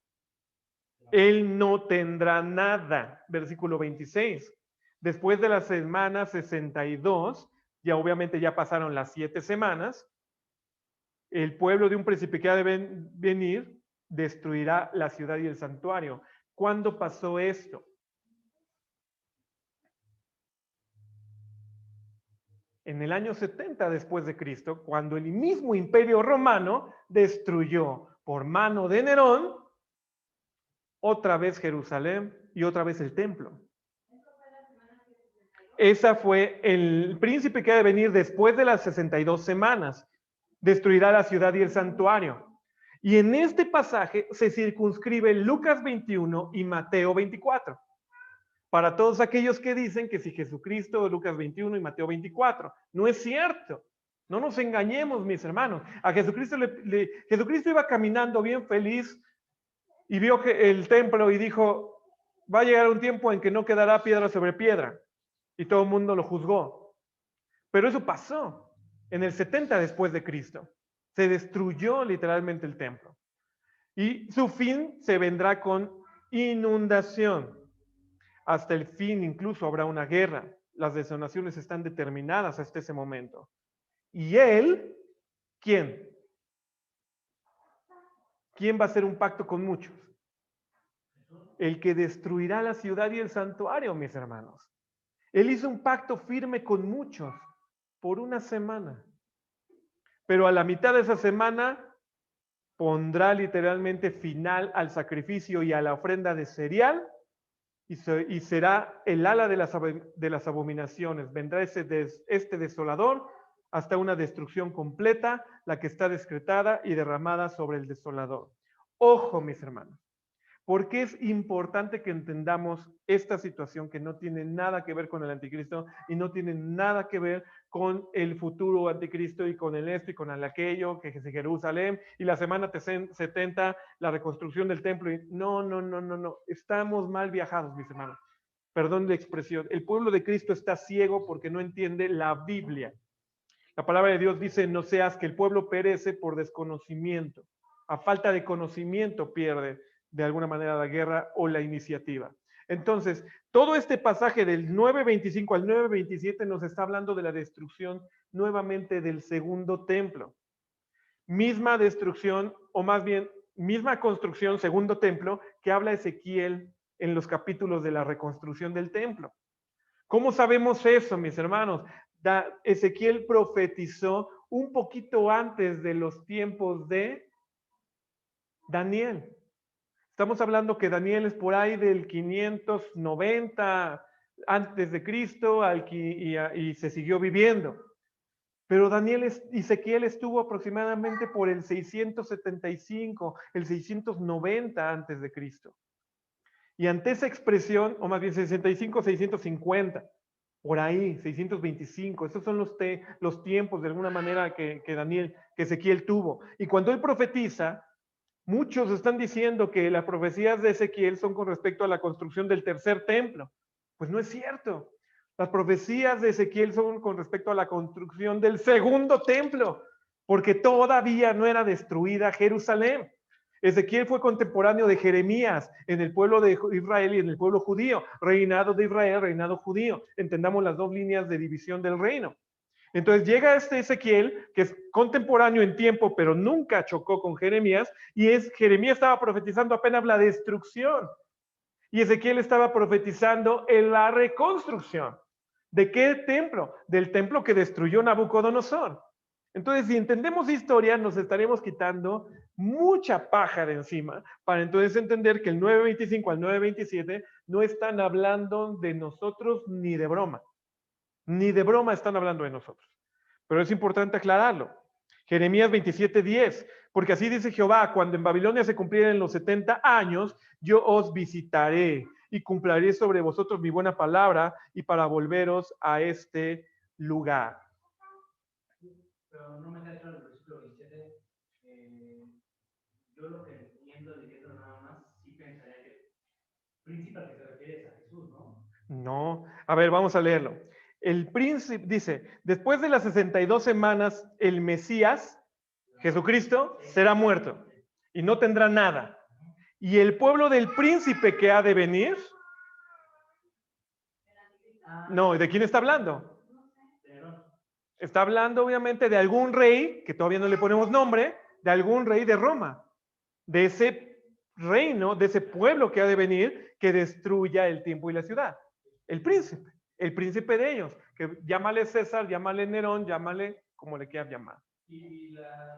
Él no tendrá nada. Versículo 26. Después de la semana 62, ya obviamente ya pasaron las 7 semanas, el pueblo de un príncipe que ha de venir destruirá la ciudad y el santuario. ¿Cuándo pasó esto? En el año 70 después de Cristo, cuando el mismo imperio romano destruyó por mano de Nerón otra vez Jerusalén y otra vez el templo. Esa fue el príncipe que ha de venir después de las 62 semanas. Destruirá la ciudad y el santuario. Y en este pasaje se circunscribe Lucas 21 y Mateo 24. Para todos aquellos que dicen que si Jesucristo, Lucas 21 y Mateo 24. No es cierto. No nos engañemos, mis hermanos. A Jesucristo, Jesucristo iba caminando bien feliz y vio que el templo y dijo, va a llegar un tiempo en que no quedará piedra sobre piedra. Y todo el mundo lo juzgó. Pero eso pasó en el 70 después de Cristo. Se destruyó literalmente el templo. Y su fin se vendrá con inundación. Hasta el fin incluso habrá una guerra. Las desolaciones están determinadas hasta ese momento. ¿Y él? ¿Quién? ¿Quién va a hacer un pacto con muchos? El que destruirá la ciudad y el santuario, mis hermanos. Él hizo un pacto firme con muchos por una semana. Pero a la mitad de esa semana pondrá literalmente final al sacrificio y a la ofrenda de cereal y será el ala de las abominaciones. Vendrá este desolador hasta una destrucción completa, la que está decretada y derramada sobre el desolador. Ojo, mis hermanos, porque es importante que entendamos esta situación que no tiene nada que ver con el anticristo y no tiene nada que ver con el futuro anticristo y con el esto y con el aquello, que es Jerusalén y la semana 70, la reconstrucción del templo. No. Estamos mal viajados, mis hermanos. Perdón la expresión. El pueblo de Cristo está ciego porque no entiende la Biblia. La palabra de Dios dice, no seas que el pueblo perece por desconocimiento. A falta de conocimiento pierde de alguna manera la guerra o la iniciativa. Entonces, todo este pasaje del 9:25 al 9:27 nos está hablando de la destrucción nuevamente del segundo templo. Misma destrucción, o más bien, misma construcción, segundo templo, que habla Ezequiel en los capítulos de la reconstrucción del templo. ¿Cómo sabemos eso, mis hermanos? Ezequiel profetizó un poquito antes de los tiempos de Daniel. Estamos hablando que Daniel es por ahí del 590 antes de Cristo y se siguió viviendo. Pero Ezequiel estuvo aproximadamente por el 675, el 690 antes de Cristo. Y ante esa expresión, o más bien 65, 650, por ahí, 625, esos son los tiempos de alguna manera que Ezequiel tuvo. Y cuando él profetiza, muchos están diciendo que las profecías de Ezequiel son con respecto a la construcción del tercer templo. Pues no es cierto. Las profecías de Ezequiel son con respecto a la construcción del segundo templo, porque todavía no era destruida Jerusalén. Ezequiel fue contemporáneo de Jeremías en el pueblo de Israel y en el pueblo judío. Reinado de Israel, reinado judío. Entendamos las dos líneas de división del reino. Entonces llega este Ezequiel, que es contemporáneo en tiempo, pero nunca chocó con Jeremías, y Jeremías estaba profetizando apenas la destrucción. Y Ezequiel estaba profetizando en la reconstrucción. ¿De qué templo? Del templo que destruyó Nabucodonosor. Entonces, si entendemos historia, nos estaremos quitando mucha paja de encima para entonces entender que el 9:25 al 9:27 no están hablando de nosotros ni de broma. Ni de broma están hablando de nosotros. Pero es importante aclararlo. Jeremías 27:10, porque así dice Jehová, cuando en Babilonia se cumplieren los 70 años, yo os visitaré y cumpliré sobre vosotros mi buena palabra y para volveros a este lugar. Pero no me queda claro el versículo 27. Yo lo que entiendo leyendo nada más, sí pensaría que príncipe al que se refiere es a Jesús, ¿no? No, a ver, vamos a leerlo. El príncipe dice, después de las 62 semanas, el Mesías, Jesucristo, será muerto y no tendrá nada. Y el pueblo del príncipe que ha de venir, no, ¿de quién está hablando? Está hablando obviamente de algún rey, que todavía no le ponemos nombre, de algún rey de Roma, de ese reino, de ese pueblo que ha de venir, que destruya el tiempo y la ciudad. El príncipe de ellos, que llámale César, llámale Nerón, llámale como le quieras llamar.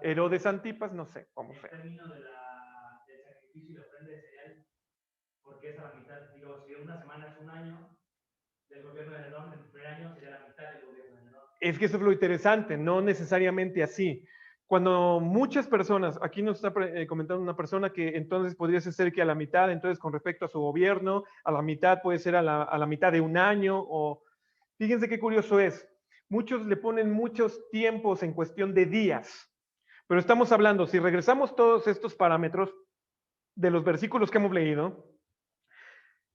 Herodes Antipas, no sé cómo sea. El término del sacrificio y la ofrenda de cereal, porque es a la mitad, digo, si una semana es un año del gobierno de Nerón, el primer año sería la mitad del gobierno de Nerón. Es que eso es lo interesante, no necesariamente así. Cuando muchas personas, aquí nos está comentando una persona que entonces podría ser que a la mitad, entonces con respecto a su gobierno, a la mitad puede ser a la mitad de un año, o fíjense qué curioso es. Muchos le ponen muchos tiempos en cuestión de días, pero estamos hablando, si regresamos todos estos parámetros de los versículos que hemos leído,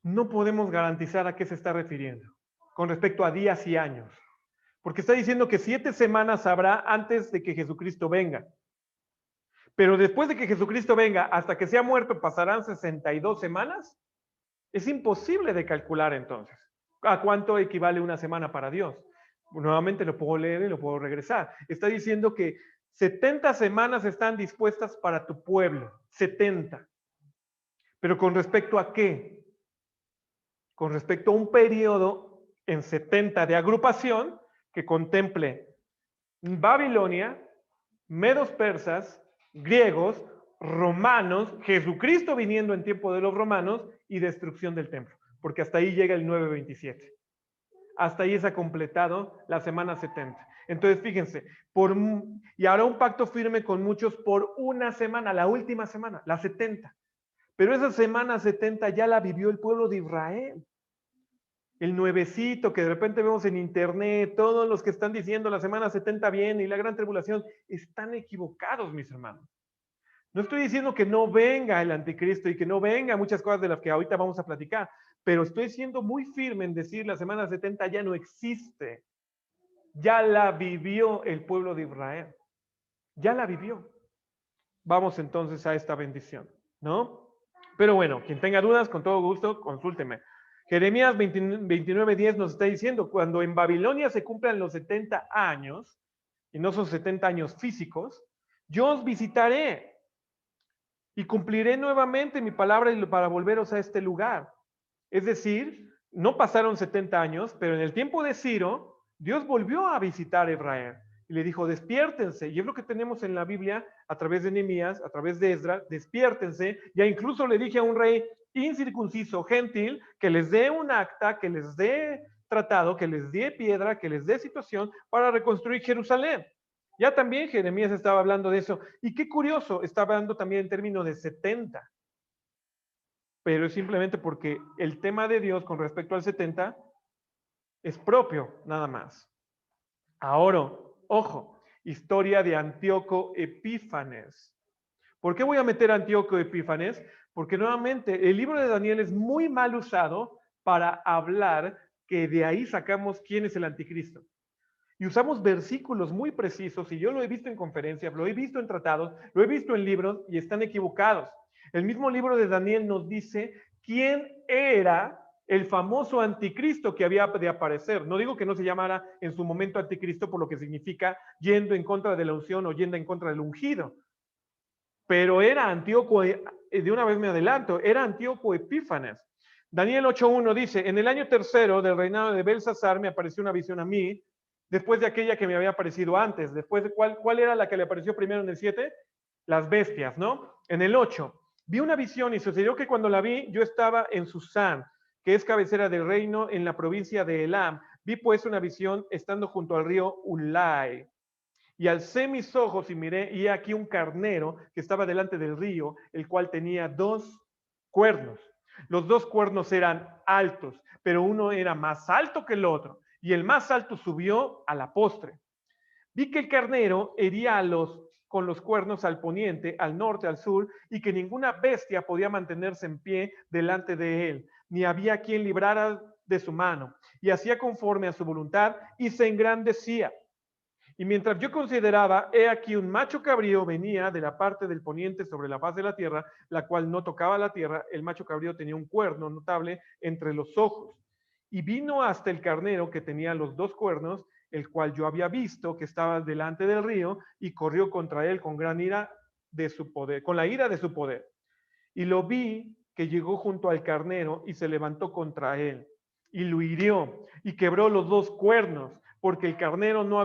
no podemos garantizar a qué se está refiriendo con respecto a días y años. Porque está diciendo que 7 semanas habrá antes de que Jesucristo venga. Pero después de que Jesucristo venga, hasta que sea muerto, pasarán 62 semanas. Es imposible de calcular entonces. ¿A cuánto equivale una semana para Dios? Nuevamente lo puedo leer y lo puedo regresar. Está diciendo que 70 semanas están dispuestas para tu pueblo. 70. ¿Pero con respecto a qué? Con respecto a un periodo en 70 de agrupación que contemple Babilonia, medos persas, griegos, romanos, Jesucristo viniendo en tiempo de los romanos y destrucción del templo, porque hasta ahí llega el 9:27. Hasta ahí se ha completado la semana 70. Entonces, fíjense, y ahora un pacto firme con muchos por una semana, la última semana, la 70. Pero esa semana 70 ya la vivió el pueblo de Israel. El nuevecito que de repente vemos en internet, todos los que están diciendo la semana 70 viene y la gran tribulación, están equivocados, mis hermanos. No estoy diciendo que no venga el anticristo y que no venga muchas cosas de las que ahorita vamos a platicar, pero estoy siendo muy firme en decir la semana 70 ya no existe. Ya la vivió el pueblo de Israel. Ya la vivió. Vamos entonces a esta bendición, ¿no? Pero bueno, quien tenga dudas, con todo gusto, consúlteme. Jeremías 29:10 nos está diciendo, cuando en Babilonia se cumplan los 70 años, y no son 70 años físicos, yo os visitaré y cumpliré nuevamente mi palabra para volveros a este lugar. Es decir, no pasaron 70 años, pero en el tiempo de Ciro, Dios volvió a visitar a Israel y le dijo, despiértense. Y es lo que tenemos en la Biblia a través de Nehemías, a través de Esdras, despiértense. Ya incluso le dije a un rey incircunciso, gentil, que les dé un acta, que les dé tratado, que les dé piedra, que les dé situación para reconstruir Jerusalén. Ya también Jeremías estaba hablando de eso. Y qué curioso, estaba hablando también en términos de 70. Pero es simplemente porque el tema de Dios con respecto al 70 es propio, nada más. Ahora, ojo, historia de Antíoco Epífanes. ¿Por qué voy a meter a Antíoco Epífanes? Porque nuevamente el libro de Daniel es muy mal usado para hablar que de ahí sacamos quién es el anticristo. Y usamos versículos muy precisos, y yo lo he visto en conferencias, lo he visto en tratados, lo he visto en libros, y están equivocados. El mismo libro de Daniel nos dice quién era el famoso anticristo que había de aparecer. No digo que no se llamara en su momento anticristo por lo que significa yendo en contra de la unción o yendo en contra del ungido. Pero era Antíoco, de una vez me adelanto, era Antíoco Epífanes. Daniel 8:1 dice, en el año tercero del reinado de Belsasar me apareció una visión a mí, después de aquella que me había aparecido antes. Después de ¿cuál era la que le apareció primero en el 7? las bestias, ¿no? En el 8, vi una visión y sucedió que cuando la vi, yo estaba en Susán, que es cabecera del reino en la provincia de Elam. Vi pues una visión estando junto al río Ulai. Y alcé mis ojos y miré, y aquí un carnero que estaba delante del río, el cual tenía 2 cuernos. Los 2 cuernos eran altos, pero uno era más alto que el otro, y el más alto subió a la postre. Vi que el carnero hería con los cuernos al poniente, al norte, al sur, y que ninguna bestia podía mantenerse en pie delante de él, ni había quien librara de su mano, y hacía conforme a su voluntad, y se engrandecía. Y mientras yo consideraba, he aquí un macho cabrío venía de la parte del poniente sobre la faz de la tierra, la cual no tocaba la tierra. El macho cabrío tenía un cuerno notable entre los ojos. Y vino hasta el carnero que tenía los 2 cuernos, el cual yo había visto que estaba delante del río, y corrió contra él con gran ira de su poder, con la ira de su poder. Y lo vi que llegó junto al carnero y se levantó contra él, y lo hirió, y quebró los 2 cuernos, porque en el carnero no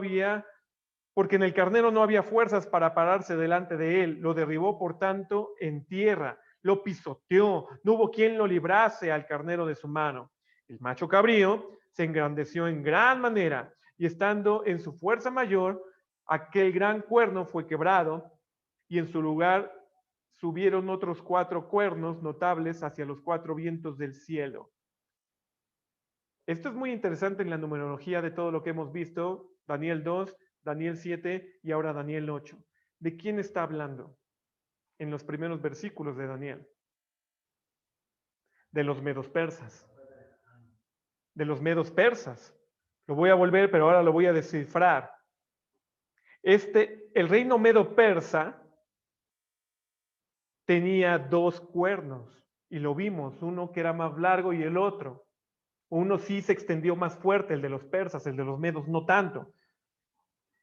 había fuerzas para pararse delante de él. Lo derribó, por tanto, en tierra, lo pisoteó, no hubo quien lo librase al carnero de su mano. El macho cabrío se engrandeció en gran manera, y estando en su fuerza mayor, aquel gran cuerno fue quebrado, y en su lugar subieron otros 4 cuernos notables hacia los 4 vientos del cielo. Esto es muy interesante en la numerología de todo lo que hemos visto, Daniel 2, Daniel 7 y ahora Daniel 8. ¿De quién está hablando en los primeros versículos de Daniel? De los medos persas. De los medos persas. Lo voy a volver, pero ahora lo voy a descifrar. El reino medo persa tenía 2 cuernos y lo vimos, uno que era más largo y el otro. Uno sí se extendió más fuerte, el de los persas, el de los medos no tanto.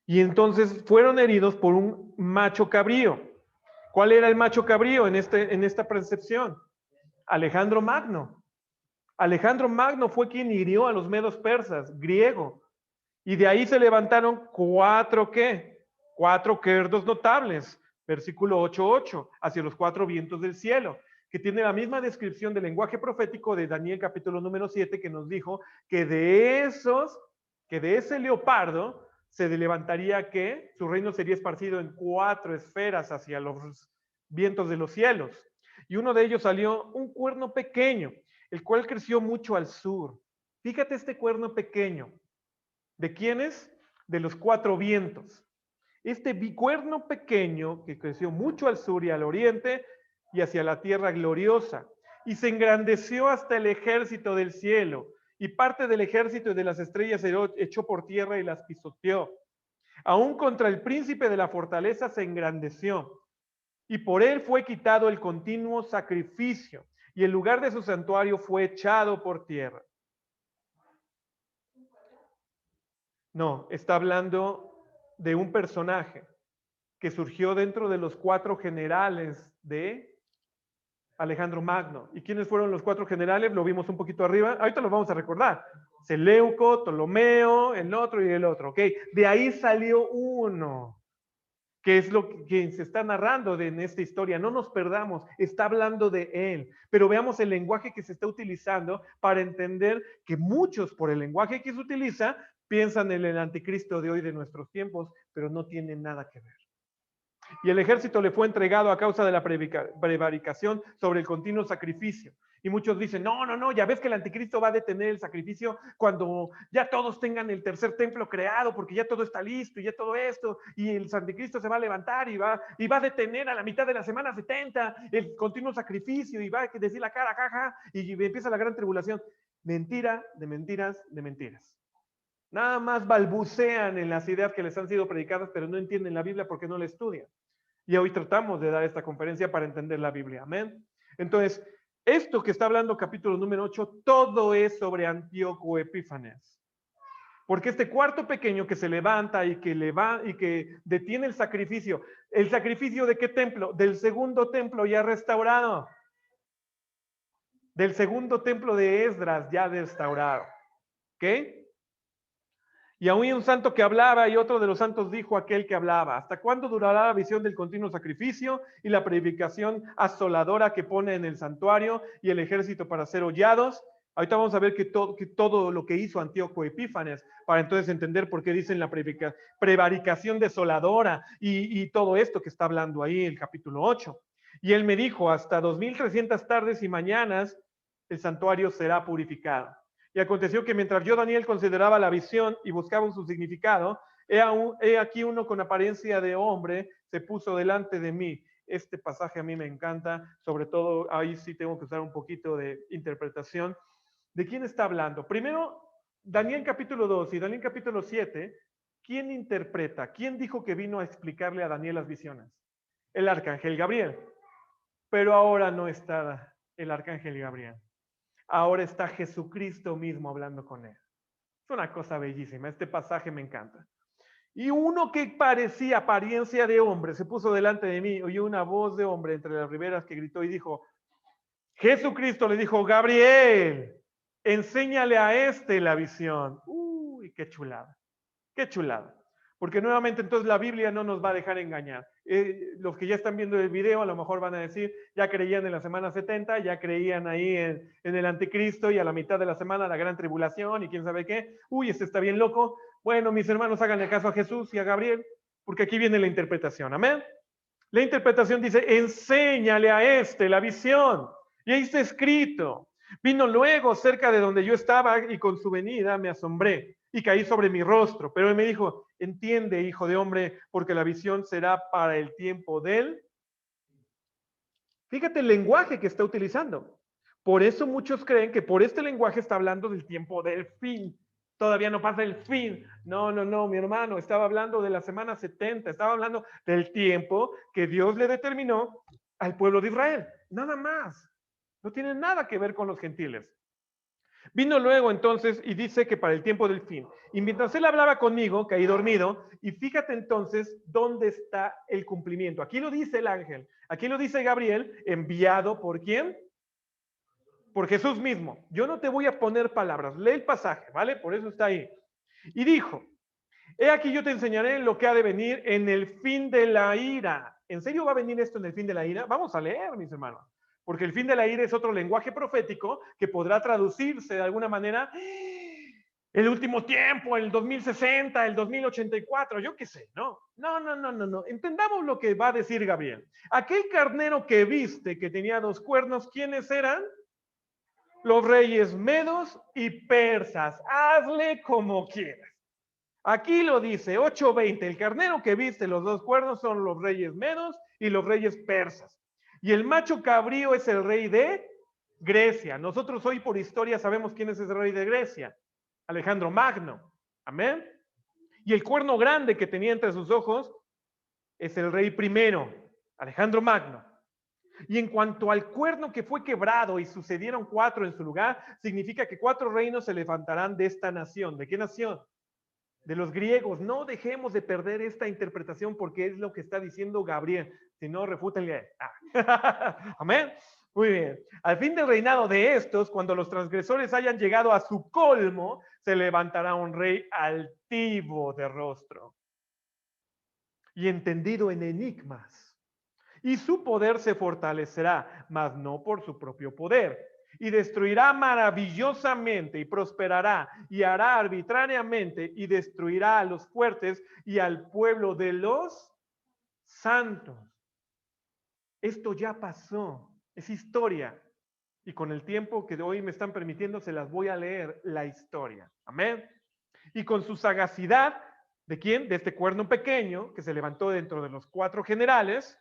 Y entonces fueron heridos por un macho cabrío. ¿Cuál era el macho cabrío en esta percepción? Alejandro Magno. Alejandro Magno fue quien hirió a los medos persas, griego. Y de ahí se levantaron 4, ¿qué? 4 cerdos notables. Versículo 8:8, hacia los 4 vientos del cielo, que tiene la misma descripción del lenguaje profético de Daniel capítulo número 7, que nos dijo que de ese leopardo se levantaría que su reino sería esparcido en 4 esferas hacia los vientos de los cielos. Y uno de ellos salió un cuerno pequeño, el cual creció mucho al sur. Fíjate este cuerno pequeño. ¿De quiénes? De los 4 vientos. Este bicuerno pequeño que creció mucho al sur y al oriente y hacia la tierra gloriosa, y se engrandeció hasta el ejército del cielo, y parte del ejército de las estrellas se echó por tierra y las pisoteó. Aún contra el príncipe de la fortaleza se engrandeció, y por él fue quitado el continuo sacrificio, y el lugar de su santuario fue echado por tierra. No, está hablando de un personaje que surgió dentro de los 4 generales de Alejandro Magno. ¿Y quiénes fueron los 4 generales? Lo vimos un poquito arriba. Ahorita los vamos a recordar. Seleuco, Ptolomeo, el otro y el otro. ¿Ok? De ahí salió uno, que es lo que se está narrando en esta historia. No nos perdamos, está hablando de él. Pero veamos el lenguaje que se está utilizando para entender que muchos, por el lenguaje que se utiliza, piensan en el anticristo de hoy de nuestros tiempos, pero no tienen nada que ver. Y el ejército le fue entregado a causa de la prevaricación sobre el continuo sacrificio. Y muchos dicen, no, ya ves que el anticristo va a detener el sacrificio cuando ya todos tengan el tercer templo creado, porque ya todo está listo y ya todo esto, y el anticristo se va a levantar y va a detener a la mitad de la semana 70 el continuo sacrificio y va a decir la cara, jaja, y empieza la gran tribulación. Mentira de mentiras de mentiras. Nada más balbucean en las ideas que les han sido predicadas, pero no entienden la Biblia porque no la estudian. Y hoy tratamos de dar esta conferencia para entender la Biblia. Amén. Entonces, esto que está hablando capítulo número 8, todo es sobre Antíoco Epífanes. Porque este cuarto pequeño que se levanta y que detiene el sacrificio ¿de qué templo? Del segundo templo ya restaurado. Del segundo templo de Esdras ya restaurado. ¿Ok? Y aún un santo que hablaba y otro de los santos dijo a aquel que hablaba, ¿hasta cuándo durará la visión del continuo sacrificio y la predicación asoladora que pone en el santuario y el ejército para ser hollados? Ahorita vamos a ver que todo lo que hizo Antíoco Epífanes, para entonces entender por qué dicen la prevaricación desoladora y todo esto que está hablando ahí el capítulo 8. Y él me dijo, hasta 2300 tardes y mañanas el santuario será purificado. Y aconteció que mientras yo, Daniel, consideraba la visión y buscaba su significado, he aquí uno con apariencia de hombre se puso delante de mí. Este pasaje a mí me encanta, sobre todo ahí sí tengo que usar un poquito de interpretación. ¿De quién está hablando? Primero, Daniel capítulo 2 y Daniel capítulo 7, ¿quién interpreta? ¿Quién dijo que vino a explicarle a Daniel las visiones? El arcángel Gabriel. Pero ahora no está el arcángel Gabriel. Ahora está Jesucristo mismo hablando con él. Es una cosa bellísima, este pasaje me encanta. Y uno que parecía apariencia de hombre se puso delante de mí, oyó una voz de hombre entre las riberas que gritó y dijo, Jesucristo le dijo, Gabriel, enséñale a este la visión. Uy, qué chulada, qué chulada. Porque nuevamente entonces la Biblia no nos va a dejar engañar. Los que ya están viendo el video a lo mejor van a decir, ya creían en la semana 70, ya creían ahí en el anticristo y a la mitad de la semana la gran tribulación y quién sabe qué. Uy, este está bien loco. Bueno, mis hermanos, háganle caso a Jesús y a Gabriel, porque aquí viene la interpretación. Amén. La interpretación dice, enséñale a este la visión. Y ahí está escrito. Vino luego cerca de donde yo estaba y con su venida me asombré y caí sobre mi rostro. Pero él me dijo, entiende, hijo de hombre, porque la visión será para el tiempo del... Fíjate el lenguaje que está utilizando. Por eso muchos creen que por este lenguaje está hablando del tiempo del fin. Todavía no pasa el fin. No, mi hermano, estaba hablando de la semana 70, estaba hablando del tiempo que Dios le determinó al pueblo de Israel. Nada más. No tiene nada que ver con los gentiles. Vino luego entonces y dice que para el tiempo del fin. Y mientras él hablaba conmigo, caí dormido, y fíjate entonces dónde está el cumplimiento. Aquí lo dice el ángel, aquí lo dice Gabriel, enviado por ¿quién? Por Jesús mismo. Yo no te voy a poner palabras, lee el pasaje, ¿vale? Por eso está ahí. Y dijo, he aquí yo te enseñaré lo que ha de venir en el fin de la ira. ¿En serio va a venir esto en el fin de la ira? Vamos a leer, mis hermanos. Porque el fin de la ira es otro lenguaje profético que podrá traducirse de alguna manera el último tiempo, el 2060, el 2084, yo qué sé, ¿no? No. Entendamos lo que va a decir Gabriel. Aquel carnero que viste que tenía 2 cuernos, ¿quiénes eran? Los reyes medos y persas. Hazle como quieras. Aquí lo dice 8:20, el carnero que viste los 2 cuernos son los reyes medos y los reyes persas. Y el macho cabrío es el rey de Grecia. Nosotros hoy por historia sabemos quién es ese rey de Grecia. Alejandro Magno. Amén. Y el cuerno grande que tenía entre sus ojos es el rey primero, Alejandro Magno. Y en cuanto al cuerno que fue quebrado y sucedieron 4 en su lugar, significa que 4 reinos se levantarán de esta nación. ¿De qué nación? De los griegos. No dejemos de perder esta interpretación porque es lo que está diciendo Gabriel. Si no, refútenle. Amén. Muy bien. Al fin del reinado de estos, cuando los transgresores hayan llegado a su colmo, se levantará un rey altivo de rostro y entendido en enigmas. Y su poder se fortalecerá, mas no por su propio poder. Y destruirá maravillosamente y prosperará y hará arbitrariamente y destruirá a los fuertes y al pueblo de los santos. Esto ya pasó, es historia. Y con el tiempo que hoy me están permitiendo, se las voy a leer la historia. Amén. Y con su sagacidad, ¿de quién? De este cuerno pequeño que se levantó dentro de los 4 generales.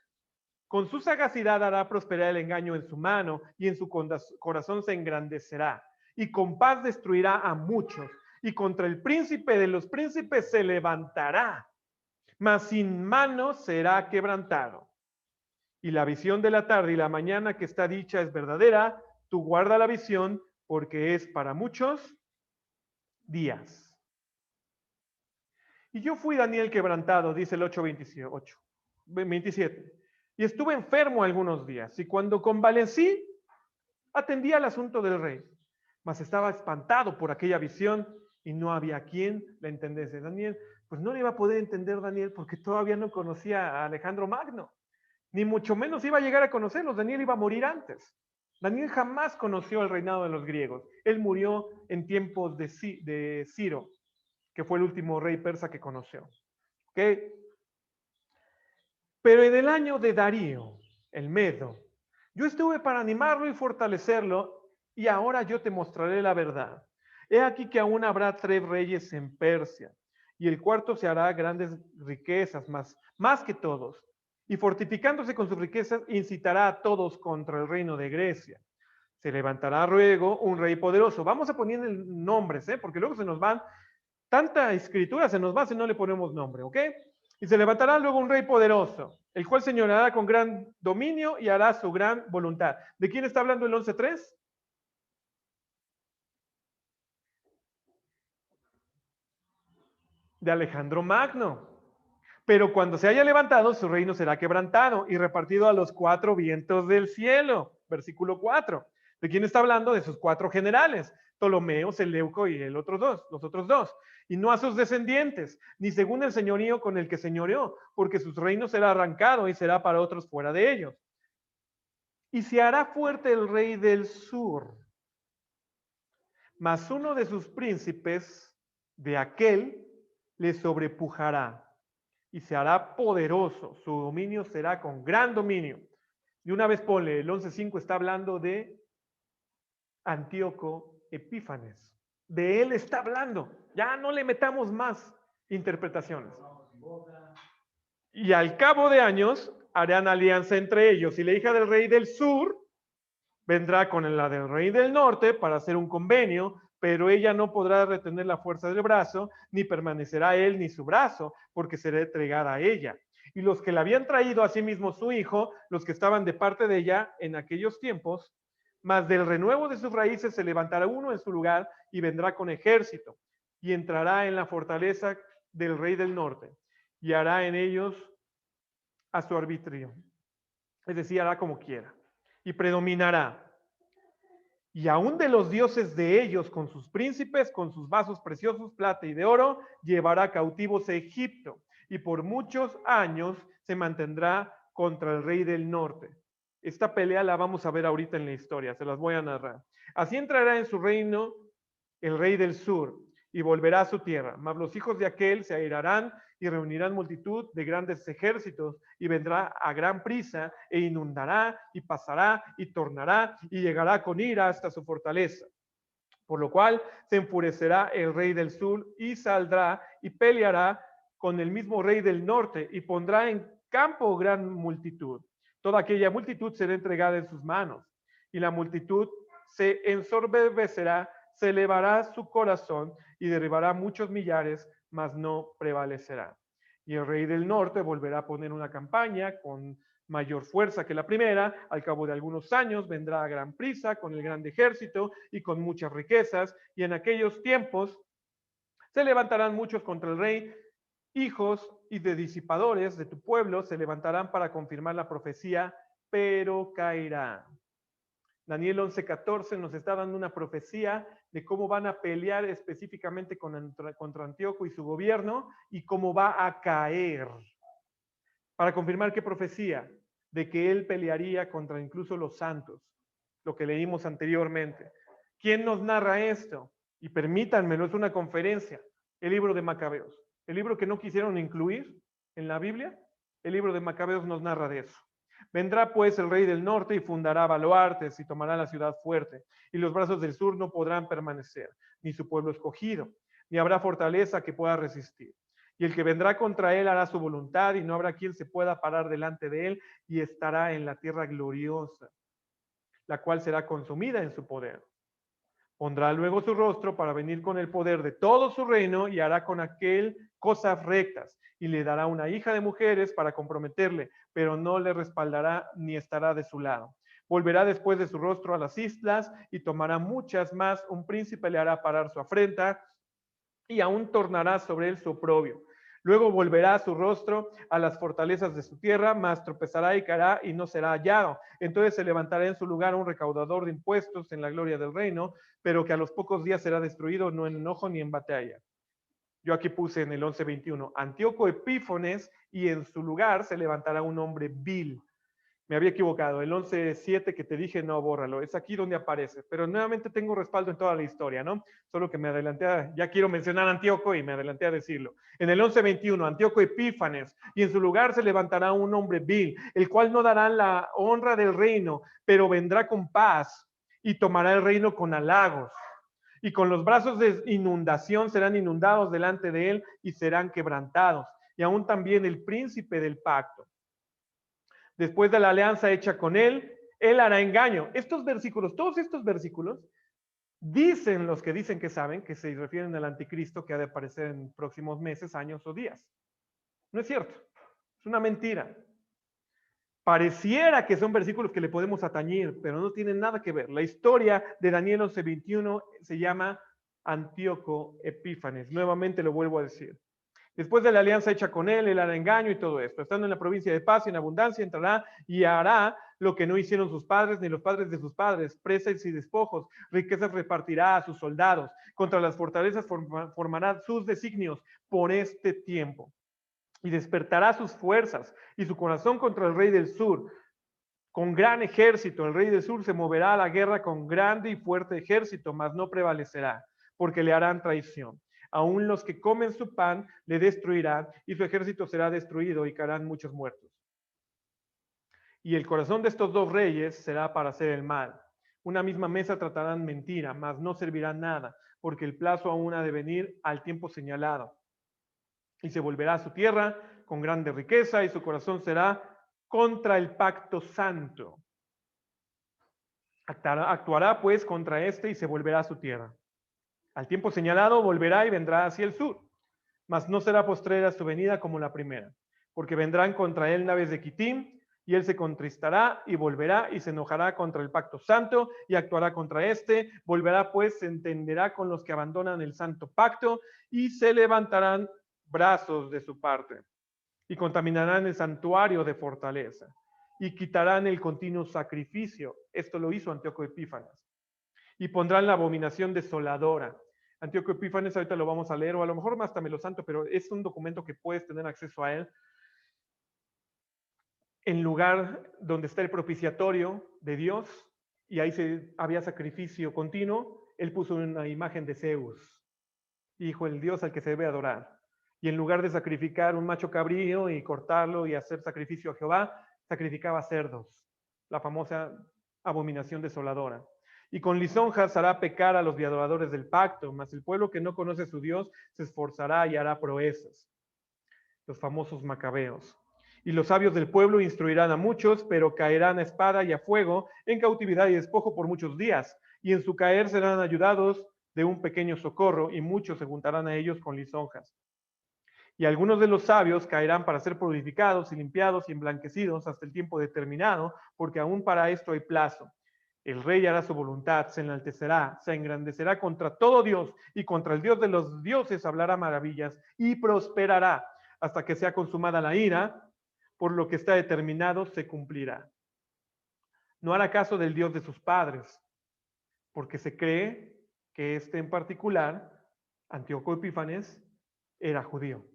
Con su sagacidad hará prosperar el engaño en su mano y en su corazón se engrandecerá. Y con paz destruirá a muchos. Y contra el príncipe de los príncipes se levantará. Mas sin mano será quebrantado. Y la visión de la tarde y la mañana que está dicha es verdadera. Tú guarda la visión porque es para muchos días. Y yo fui Daniel quebrantado, dice el 8:27. Y estuve enfermo algunos días, y cuando convalecí, atendí al asunto del rey. Mas estaba espantado por aquella visión, y no había quien la entendiese. Daniel, pues no le iba a poder entender Daniel porque todavía no conocía a Alejandro Magno, ni mucho menos iba a llegar a conocerlos. Daniel iba a morir antes. Daniel jamás conoció el reinado de los griegos. Él murió en tiempos de Ciro, que fue el último rey persa que conoció. ¿Ok? Pero en el año de Darío, el Medo, yo estuve para animarlo y fortalecerlo, y ahora yo te mostraré la verdad. He aquí que aún habrá 3 reyes en Persia, y el cuarto se hará grandes riquezas, más que todos, y fortificándose con sus riquezas, incitará a todos contra el reino de Grecia. Se levantará luego un rey poderoso. Vamos a poner nombres, porque luego se nos van, tanta escritura se nos va si no le ponemos nombre, ¿ok? Y se levantará luego un rey poderoso, el cual señorará con gran dominio y hará su gran voluntad. ¿De quién está hablando el 11.3? De Alejandro Magno. Pero cuando se haya levantado, su reino será quebrantado y repartido a los 4 vientos del cielo. Versículo 4. ¿De quién está hablando? De sus 4 generales, Ptolomeo, Seleuco y los otros dos. Y no a sus descendientes, ni según el señorío con el que señoreó, porque su reino será arrancado y será para otros fuera de ellos. Y se hará fuerte el rey del sur, mas uno de sus príncipes de aquel le sobrepujará y se hará poderoso. Su dominio será con gran dominio. Y una vez ponle, el 11.5 está hablando de Antíoco Epífanes. De él está hablando. Ya no le metamos más interpretaciones. Y al cabo de años harán alianza entre ellos, y la hija del rey del sur vendrá con la del rey del norte para hacer un convenio, pero ella no podrá retener la fuerza del brazo, ni permanecerá él ni su brazo, porque será entregada a ella. Y los que le habían traído a sí mismo su hijo, los que estaban de parte de ella en aquellos tiempos, mas del renuevo de sus raíces se levantará uno en su lugar y vendrá con ejército, y entrará en la fortaleza del rey del norte, y hará en ellos a su arbitrio. Es decir, hará como quiera, y predominará. Y aún de los dioses de ellos, con sus príncipes, con sus vasos preciosos, plata y de oro, llevará cautivos a Egipto, y por muchos años se mantendrá contra el rey del norte. Esta pelea la vamos a ver ahorita en la historia, se las voy a narrar. Así entrará en su reino el rey del sur, y volverá a su tierra. Mas los hijos de aquel se airarán y reunirán multitud de grandes ejércitos, y vendrá a gran prisa, e inundará, y pasará, y tornará, y llegará con ira hasta su fortaleza. Por lo cual se enfurecerá el rey del sur, y saldrá, y peleará con el mismo rey del norte, y pondrá en campo gran multitud. Toda aquella multitud será entregada en sus manos, y la multitud se ensorbecerá, se elevará su corazón y derribará muchos millares, mas no prevalecerá. Y el rey del norte volverá a poner una campaña con mayor fuerza que la primera. Al cabo de algunos años vendrá a gran prisa con el grande ejército y con muchas riquezas, y en aquellos tiempos se levantarán muchos contra el rey, hijos y de disipadores de tu pueblo se levantarán para confirmar la profecía, pero caerá. Daniel 11:14 nos está dando una profecía de cómo van a pelear específicamente contra Antíoco y su gobierno, y cómo va a caer. Para confirmar qué profecía, de que él pelearía contra incluso los santos, lo que leímos anteriormente. ¿Quién nos narra esto? Y permítanmelo, es una conferencia, el libro de Macabeos, el libro que no quisieron incluir en la Biblia. El libro de Macabeos nos narra de eso. Vendrá pues el rey del norte y fundará baluartes y tomará la ciudad fuerte, y los brazos del sur no podrán permanecer, ni su pueblo escogido, ni habrá fortaleza que pueda resistir. Y el que vendrá contra él hará su voluntad, y no habrá quien se pueda parar delante de él, y estará en la tierra gloriosa, la cual será consumida en su poder. Pondrá luego su rostro para venir con el poder de todo su reino, y hará con aquel cosas rectas, y le dará una hija de mujeres para comprometerle, pero no le respaldará ni estará de su lado. Volverá después de su rostro a las islas y tomará muchas más. Un príncipe le hará parar su afrenta y aún tornará sobre él su oprobio. Luego volverá su rostro a las fortalezas de su tierra, mas tropezará y caerá y no será hallado. Entonces se levantará en su lugar un recaudador de impuestos en la gloria del reino, pero que a los pocos días será destruido, no en enojo ni en batalla. Yo aquí puse en el 11:21, Antíoco Epífanes, y en su lugar se levantará un hombre vil. Me había equivocado, el 11:7 que te dije, no, bórralo, es aquí donde aparece, pero nuevamente tengo respaldo en toda la historia, ¿no? Solo que me adelanté, ya quiero mencionar a Antíoco y me adelanté a decirlo. En el 11:21, Antíoco Epífanes, y en su lugar se levantará un hombre vil, el cual no dará la honra del reino, pero vendrá con paz y tomará el reino con halagos. Y con los brazos de inundación serán inundados delante de él y serán quebrantados. Y aún también el príncipe del pacto. Después de la alianza hecha con él hará engaño. Estos versículos, todos estos versículos, dicen los que dicen que saben que se refieren al anticristo que ha de aparecer en próximos meses, años o días. No es cierto, es una mentira. Pareciera que son versículos que le podemos atañir, pero no tienen nada que ver. La historia de Daniel 11:21 se llama Antíoco Epífanes. Nuevamente lo vuelvo a decir. Después de la alianza hecha con él hará engaño y todo esto. Estando en la provincia de paz y en abundancia, entrará y hará lo que no hicieron sus padres ni los padres de sus padres, presas y despojos, riquezas repartirá a sus soldados, contra las fortalezas formará sus designios por este tiempo. Y despertará sus fuerzas y su corazón contra el rey del sur. Con gran ejército, el rey del sur se moverá a la guerra con grande y fuerte ejército, mas no prevalecerá, porque le harán traición. Aún los que comen su pan le destruirán, y su ejército será destruido y caerán muchos muertos. Y el corazón de estos dos reyes será para hacer el mal. Una misma mesa tratarán mentira, mas no servirá nada, porque el plazo aún ha de venir al tiempo señalado. Y se volverá a su tierra con grande riqueza, y su corazón será contra el pacto santo. Actuará pues contra este y se volverá a su tierra. Al tiempo señalado volverá y vendrá hacia el sur, mas no será postrera su venida como la primera, porque vendrán contra él naves de Quitim, y él se contristará y volverá y se enojará contra el pacto santo y actuará contra este. Volverá pues, se entenderá con los que abandonan el santo pacto y se levantarán brazos de su parte y contaminarán el santuario de fortaleza y quitarán el continuo sacrificio. Esto lo hizo Antíoco Epífanes. Y pondrán la abominación desoladora. Antíoco Epífanes, ahorita lo vamos a leer, o a lo mejor más también lo santo, pero es un documento que puedes tener acceso a él. En lugar donde está el propiciatorio de Dios, y ahí había sacrificio continuo, él puso una imagen de Zeus, hijo del Dios al que se debe adorar. Y en lugar de sacrificar un macho cabrío y cortarlo y hacer sacrificio a Jehová, sacrificaba cerdos, la famosa abominación desoladora. Y con lisonjas hará pecar a los adoradores del pacto, mas el pueblo que no conoce a su Dios se esforzará y hará proezas. Los famosos macabeos. Y los sabios del pueblo instruirán a muchos, pero caerán a espada y a fuego, en cautividad y despojo por muchos días. Y en su caer serán ayudados de un pequeño socorro, y muchos se juntarán a ellos con lisonjas. Y algunos de los sabios caerán para ser purificados y limpiados y emblanquecidos hasta el tiempo determinado, porque aún para esto hay plazo. El rey hará su voluntad, se enaltecerá, se engrandecerá contra todo Dios, y contra el Dios de los dioses hablará maravillas, y prosperará hasta que sea consumada la ira, por lo que está determinado se cumplirá. No hará caso del Dios de sus padres, porque se cree que este en particular, Antíoco Epífanes, era judío.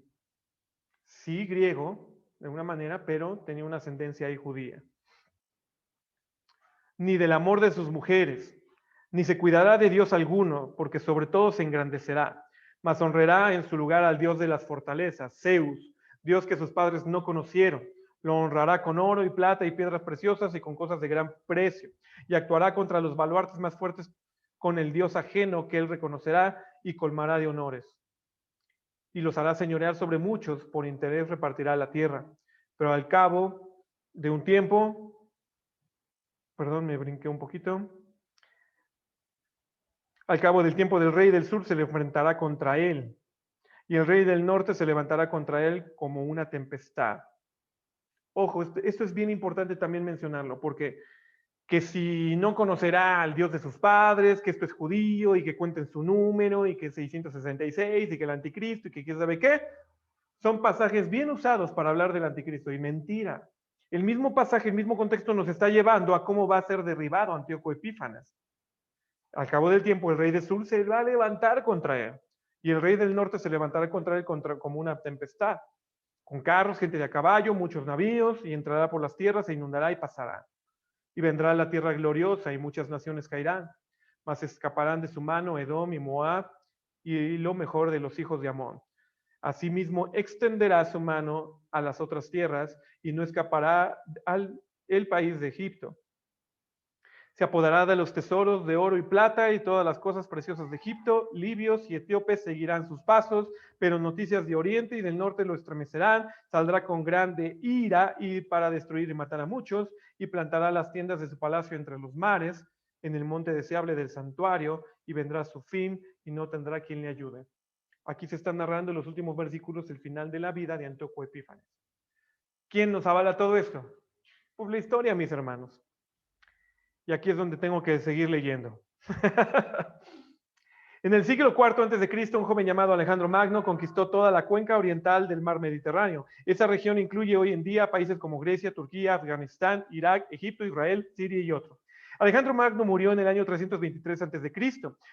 Sí, griego, de una manera, pero tenía una ascendencia ahí judía. Ni del amor de sus mujeres, ni se cuidará de Dios alguno, porque sobre todo se engrandecerá, mas honrará en su lugar al Dios de las fortalezas, Zeus, Dios que sus padres no conocieron. Lo honrará con oro y plata y piedras preciosas y con cosas de gran precio, y actuará contra los baluartes más fuertes con el Dios ajeno que él reconocerá y colmará de honores. Y los hará señorear sobre muchos, por interés repartirá la tierra. Pero al cabo de un tiempo, perdón, me brinqué un poquito. Al cabo del tiempo del rey del sur se le enfrentará contra él, y el rey del norte se levantará contra él como una tempestad. Ojo, esto es bien importante también mencionarlo, porque que si no conocerá al Dios de sus padres, que esto es judío y que cuenten su número y que 666 y que el anticristo y que quién sabe qué, Son pasajes bien usados para hablar del anticristo y mentira. El mismo pasaje, el mismo contexto nos está llevando a cómo va a ser derribado Antíoco Epífanes. Al cabo del tiempo, el rey del sur se va a levantar contra él y el rey del norte se levantará contra él como una tempestad, con carros, gente de a caballo, muchos navíos, y entrará por las tierras, se inundará y pasará. Y vendrá la tierra gloriosa y muchas naciones caerán, mas escaparán de su mano Edom y Moab y lo mejor de los hijos de Amón. Asimismo, extenderá su mano a las otras tierras y no escapará el país de Egipto. Se apoderará de los tesoros de oro y plata y todas las cosas preciosas de Egipto. Libios y etíopes seguirán sus pasos, pero noticias de oriente y del norte lo estremecerán. Saldrá con grande ira y para destruir y matar a muchos, y plantará las tiendas de su palacio entre los mares, en el monte deseable del santuario, y vendrá su fin y no tendrá quien le ayude. Aquí se están narrando en los últimos versículos el final de la vida de Antíoco Epífanes. ¿Quién nos avala todo esto? Pues la historia, mis hermanos. Y aquí es donde tengo que seguir leyendo. En el siglo IV a.C., un joven llamado Alejandro Magno conquistó toda la cuenca oriental del mar Mediterráneo. Esa región incluye hoy en día países como Grecia, Turquía, Afganistán, Irak, Egipto, Israel, Siria y otros. Alejandro Magno murió en el año 323 a.C.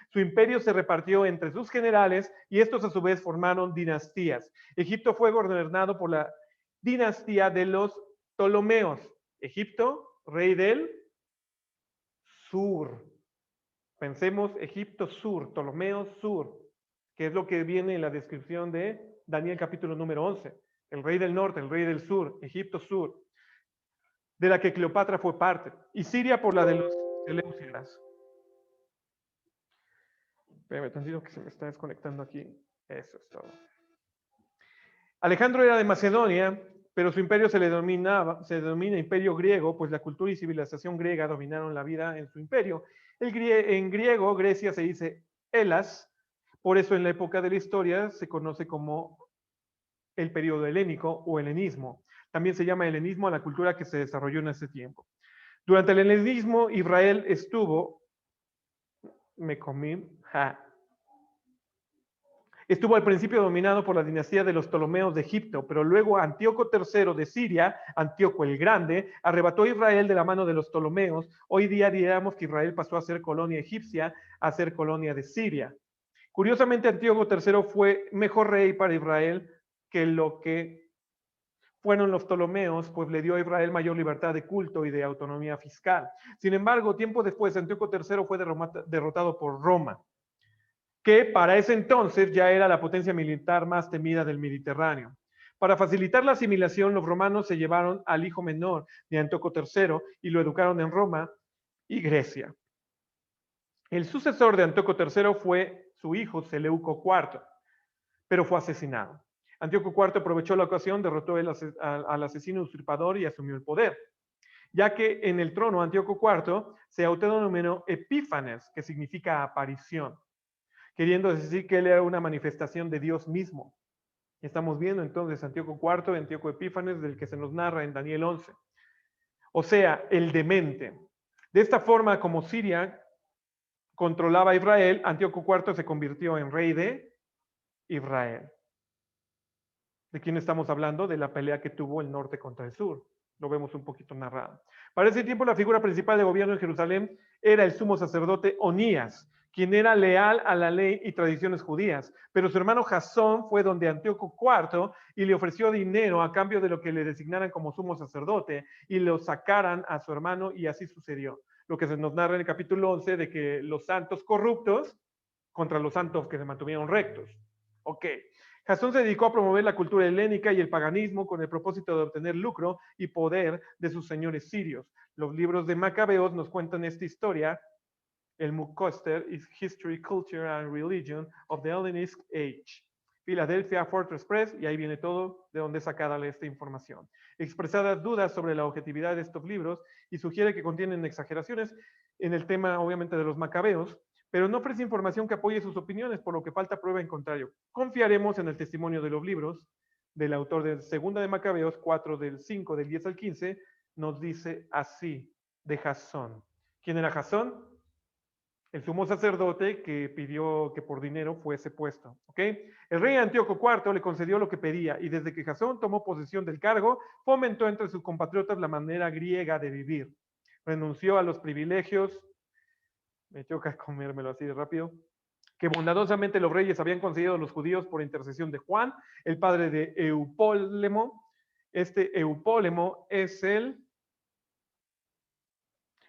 Su imperio se repartió entre sus generales y estos a su vez formaron dinastías. Egipto fue gobernado por la dinastía de los Ptolomeos. Egipto, rey del Sur. Pensemos Egipto Sur, Ptolomeo Sur, que es lo que viene en la descripción de Daniel capítulo número 11. El rey del norte, el rey del sur, Egipto Sur, de la que Cleopatra fue parte. Y Siria por la de los Seleucidas. Espérame tantito que se me está desconectando aquí. Eso es todo. Alejandro era de Macedonia, pero su imperio se denomina imperio griego, pues la cultura y civilización griega dominaron la vida en su imperio. En griego, Grecia se dice Elas, por eso en la época de la historia se conoce como el periodo helénico o helenismo. También se llama helenismo a la cultura que se desarrolló en ese tiempo. Durante el helenismo, Israel estuvo al principio dominado por la dinastía de los Ptolomeos de Egipto, pero luego Antíoco III de Siria, Antíoco el Grande, arrebató a Israel de la mano de los Ptolomeos. Hoy día diríamos que Israel pasó a ser colonia egipcia, a ser colonia de Siria. Curiosamente, Antíoco III fue mejor rey para Israel que lo que fueron los Ptolomeos, pues le dio a Israel mayor libertad de culto y de autonomía fiscal. Sin embargo, tiempo después, Antíoco III fue derrotado por Roma, que para ese entonces ya era la potencia militar más temida del Mediterráneo. Para facilitar la asimilación, los romanos se llevaron al hijo menor de Antíoco III y lo educaron en Roma y Grecia. El sucesor de Antíoco III fue su hijo Seleuco IV, pero fue asesinado. Antíoco IV aprovechó la ocasión, derrotó al asesino usurpador y asumió el poder, ya que en el trono Antíoco IV se autodenominó Epífanes, que significa aparición, queriendo decir que él era una manifestación de Dios mismo. Estamos viendo entonces Antíoco IV, Antíoco Epífanes, del que se nos narra en Daniel 11. O sea, el demente. De esta forma, como Siria controlaba a Israel, Antíoco IV se convirtió en rey de Israel. ¿De quién estamos hablando? De la pelea que tuvo el norte contra el sur. Lo vemos un poquito narrado. Para ese tiempo, la figura principal de gobierno en Jerusalén era el sumo sacerdote Onías, quien era leal a la ley y tradiciones judías. Pero su hermano Jasón fue donde Antíoco IV y le ofreció dinero a cambio de lo que le designaran como sumo sacerdote y lo sacaran a su hermano, y así sucedió. Lo que se nos narra en el capítulo 11 de que los santos corruptos contra los santos que se mantuvieron rectos. Ok. Jasón se dedicó a promover la cultura helénica y el paganismo con el propósito de obtener lucro y poder de sus señores sirios. Los libros de Macabeos nos cuentan esta historia. El Mucoster is History, Culture and Religion of the Hellenistic Age. Philadelphia Fortress Press, y ahí viene todo de donde es sacada esta información. Expresadas dudas sobre la objetividad de estos libros y sugiere que contienen exageraciones en el tema, obviamente, de los macabeos, pero no ofrece información que apoye sus opiniones, por lo que falta prueba en contrario. Confiaremos en el testimonio de los libros del autor de Segunda de Macabeos 4 del 5 del 10 al 15, nos dice así de Jasón. ¿Quién era Jasón? el sumo sacerdote que pidió que por dinero fuese puesto. ¿Ok? El rey Antíoco IV le concedió lo que pedía y desde que Jasón tomó posesión del cargo, fomentó entre sus compatriotas la manera griega de vivir. Renunció a los privilegios, me choca comérmelo así de rápido, que bondadosamente los reyes habían concedido a los judíos por intercesión de Juan, el padre de Eupólemo. Este Eupólemo es el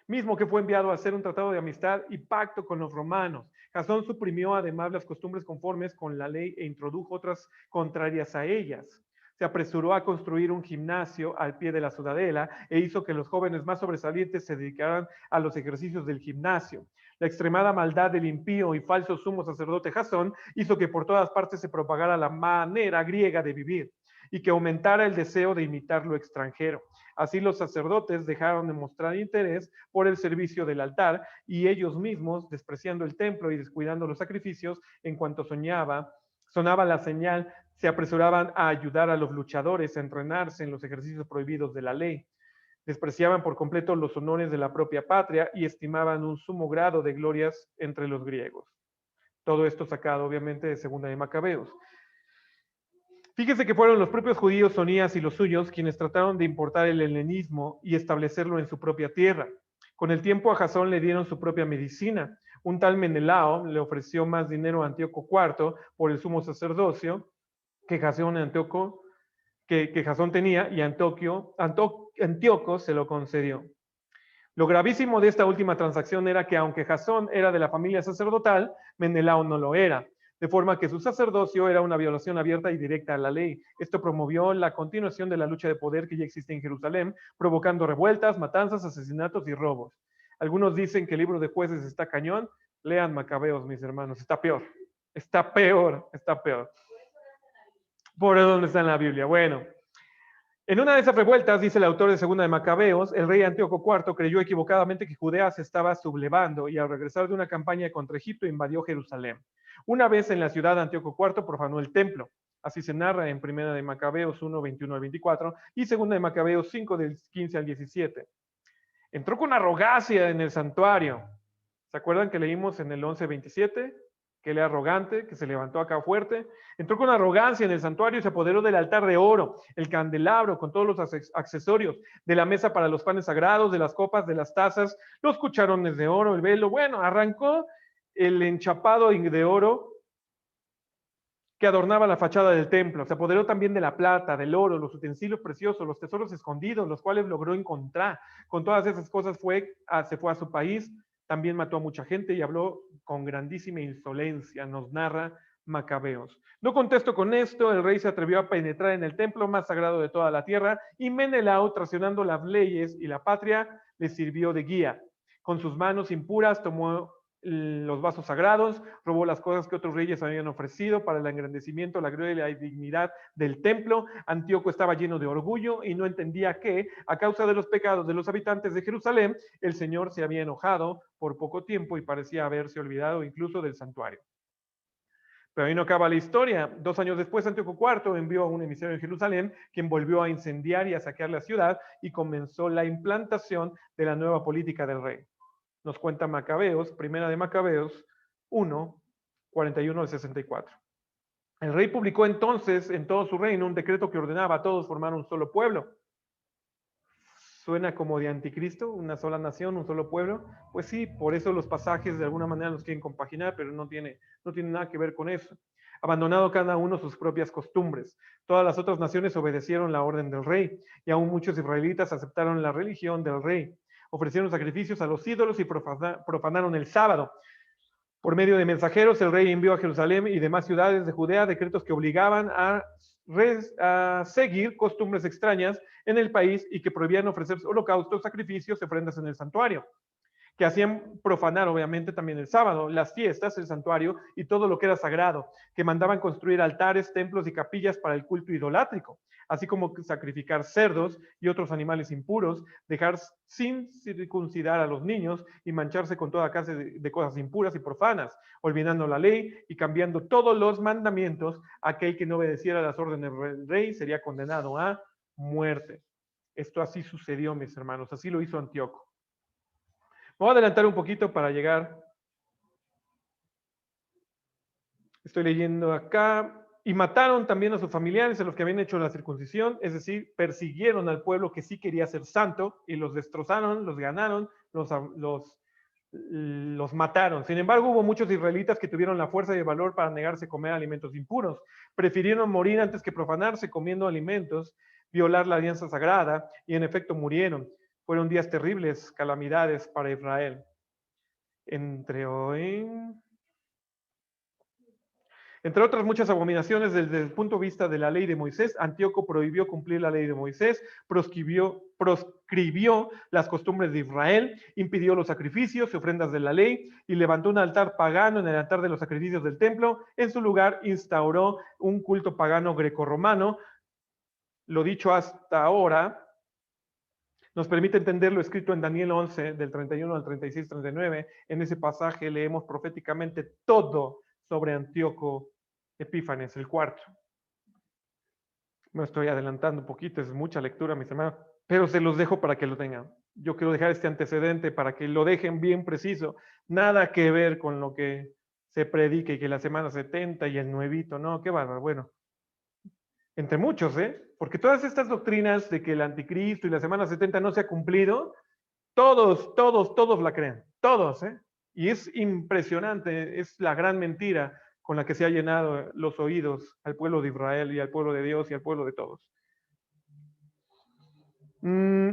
mismo que fue enviado a hacer un tratado de amistad y pacto con los romanos. Jasón suprimió además las costumbres conformes con la ley e introdujo otras contrarias a ellas. Se apresuró a construir un gimnasio al pie de la ciudadela e hizo que los jóvenes más sobresalientes se dedicaran a los ejercicios del gimnasio. La extremada maldad del impío y falso sumo sacerdote Jasón hizo que por todas partes se propagara la manera griega de vivir y que aumentara el deseo de imitar lo extranjero. Así los sacerdotes dejaron de mostrar interés por el servicio del altar y ellos mismos, despreciando el templo y descuidando los sacrificios, en cuanto sonaba la señal, se apresuraban a ayudar a los luchadores a entrenarse en los ejercicios prohibidos de la ley. Despreciaban por completo los honores de la propia patria y estimaban un sumo grado de glorias entre los griegos. Todo esto sacado obviamente de Segunda de Macabeos. Fíjese que fueron los propios judíos Sonías y los suyos quienes trataron de importar el helenismo y establecerlo en su propia tierra. Con el tiempo a Jasón le dieron su propia medicina. Un tal Menelao le ofreció más dinero a Antíoco IV por el sumo sacerdocio que Jasón tenía y Antíoco se lo concedió. Lo gravísimo de esta última transacción era que aunque Jasón era de la familia sacerdotal, Menelao no lo era, de forma que su sacerdocio era una violación abierta y directa a la ley. Esto promovió la continuación de la lucha de poder que ya existe en Jerusalén, provocando revueltas, matanzas, asesinatos y robos. Algunos dicen que el libro de Jueces está cañón. Lean Macabeos, mis hermanos, está peor. Está peor, está peor. Por eso no está en la Biblia. Bueno, en una de esas revueltas, dice el autor de Segunda de Macabeos, el rey Antíoco IV creyó equivocadamente que Judea se estaba sublevando y al regresar de una campaña contra Egipto invadió Jerusalén. Una vez en la ciudad, Antíoco IV profanó el templo. Así se narra en Primera de Macabeos 1, 21 al 24 y Segunda de Macabeos 5, del 15 al 17. Entró con arrogancia en el santuario. ¿Se acuerdan que leímos en el 11, 27? Que él era arrogante, que se levantó acá fuerte. Entró con arrogancia en el santuario y se apoderó del altar de oro, el candelabro con todos los accesorios, de la mesa para los panes sagrados, de las copas, de las tazas, los cucharones de oro, el velo. Bueno, arrancó el enchapado de oro que adornaba la fachada del templo. Se apoderó también de la plata, del oro, los utensilios preciosos, los tesoros escondidos, los cuales logró encontrar. Con todas esas cosas se fue a su país, también mató a mucha gente y habló con grandísima insolencia, nos narra Macabeos. No contesto con esto, el rey se atrevió a penetrar en el templo más sagrado de toda la tierra y Menelao, traicionando las leyes y la patria, le sirvió de guía. Con sus manos impuras tomó los vasos sagrados, robó las cosas que otros reyes habían ofrecido para el engrandecimiento, la gloria y la dignidad del templo. Antíoco estaba lleno de orgullo y no entendía que, a causa de los pecados de los habitantes de Jerusalén, el Señor se había enojado por poco tiempo y parecía haberse olvidado incluso del santuario. Pero ahí no acaba la historia. 2 años después, Antíoco IV envió a un emisario en Jerusalén, quien volvió a incendiar y a saquear la ciudad y comenzó la implantación de la nueva política del rey. Nos cuenta Macabeos, Primera de Macabeos 1, 41 al 64. El rey publicó entonces en todo su reino un decreto que ordenaba a todos formar un solo pueblo. ¿Suena como de anticristo? ¿Una sola nación, un solo pueblo? Pues sí, por eso los pasajes de alguna manera los quieren compaginar, pero no tiene nada que ver con eso. Abandonado cada uno sus propias costumbres. Todas las otras naciones obedecieron la orden del rey y aún muchos israelitas aceptaron la religión del rey. Ofrecieron sacrificios a los ídolos y profanaron el sábado. Por medio de mensajeros, el rey envió a Jerusalén y demás ciudades de Judea decretos que obligaban a seguir costumbres extrañas en el país y que prohibían ofrecer holocaustos, sacrificios, ofrendas en el santuario, que hacían profanar obviamente también el sábado, las fiestas, el santuario y todo lo que era sagrado, que mandaban construir altares, templos y capillas para el culto idolátrico, así como sacrificar cerdos y otros animales impuros, dejar sin circuncidar a los niños y mancharse con toda clase de cosas impuras y profanas, olvidando la ley y cambiando todos los mandamientos. Aquel que no obedeciera las órdenes del rey sería condenado a muerte. Esto así sucedió, mis hermanos, así lo hizo Antíoco. Me voy a adelantar un poquito para llegar Estoy leyendo acá. Y mataron también a sus familiares, a los que habían hecho la circuncisión, es decir, persiguieron al pueblo que sí quería ser santo y los destrozaron, los ganaron, los mataron. Sin embargo, hubo muchos israelitas que tuvieron la fuerza y el valor para negarse a comer alimentos impuros. Prefirieron morir antes que profanarse comiendo alimentos, violar la alianza sagrada, y en efecto murieron. Fueron días terribles, calamidades para Israel. Entre otras muchas abominaciones desde el punto de vista de la ley de Moisés, Antíoco prohibió cumplir la ley de Moisés, proscribió las costumbres de Israel, impidió los sacrificios y ofrendas de la ley y levantó un altar pagano en el altar de los sacrificios del templo. En su lugar instauró un culto pagano grecorromano. Lo dicho hasta ahora nos permite entender lo escrito en Daniel 11, del 31 al 36, 39. En ese pasaje leemos proféticamente todo sobre Antíoco Epífanes, el cuarto. Me estoy adelantando un poquito, es mucha lectura, mis hermanos, pero se los dejo para que lo tengan. Yo quiero dejar este antecedente para que lo dejen bien preciso. Nada que ver con lo que se predica y que la semana 70 y el nuevito, no, qué bárbaro. Bueno, entre muchos, porque todas estas doctrinas de que el anticristo y la semana 70 no se ha cumplido, todos la creen, todos, y es impresionante, es la gran mentira con la que se ha llenado los oídos al pueblo de Israel y al pueblo de Dios y al pueblo de todos.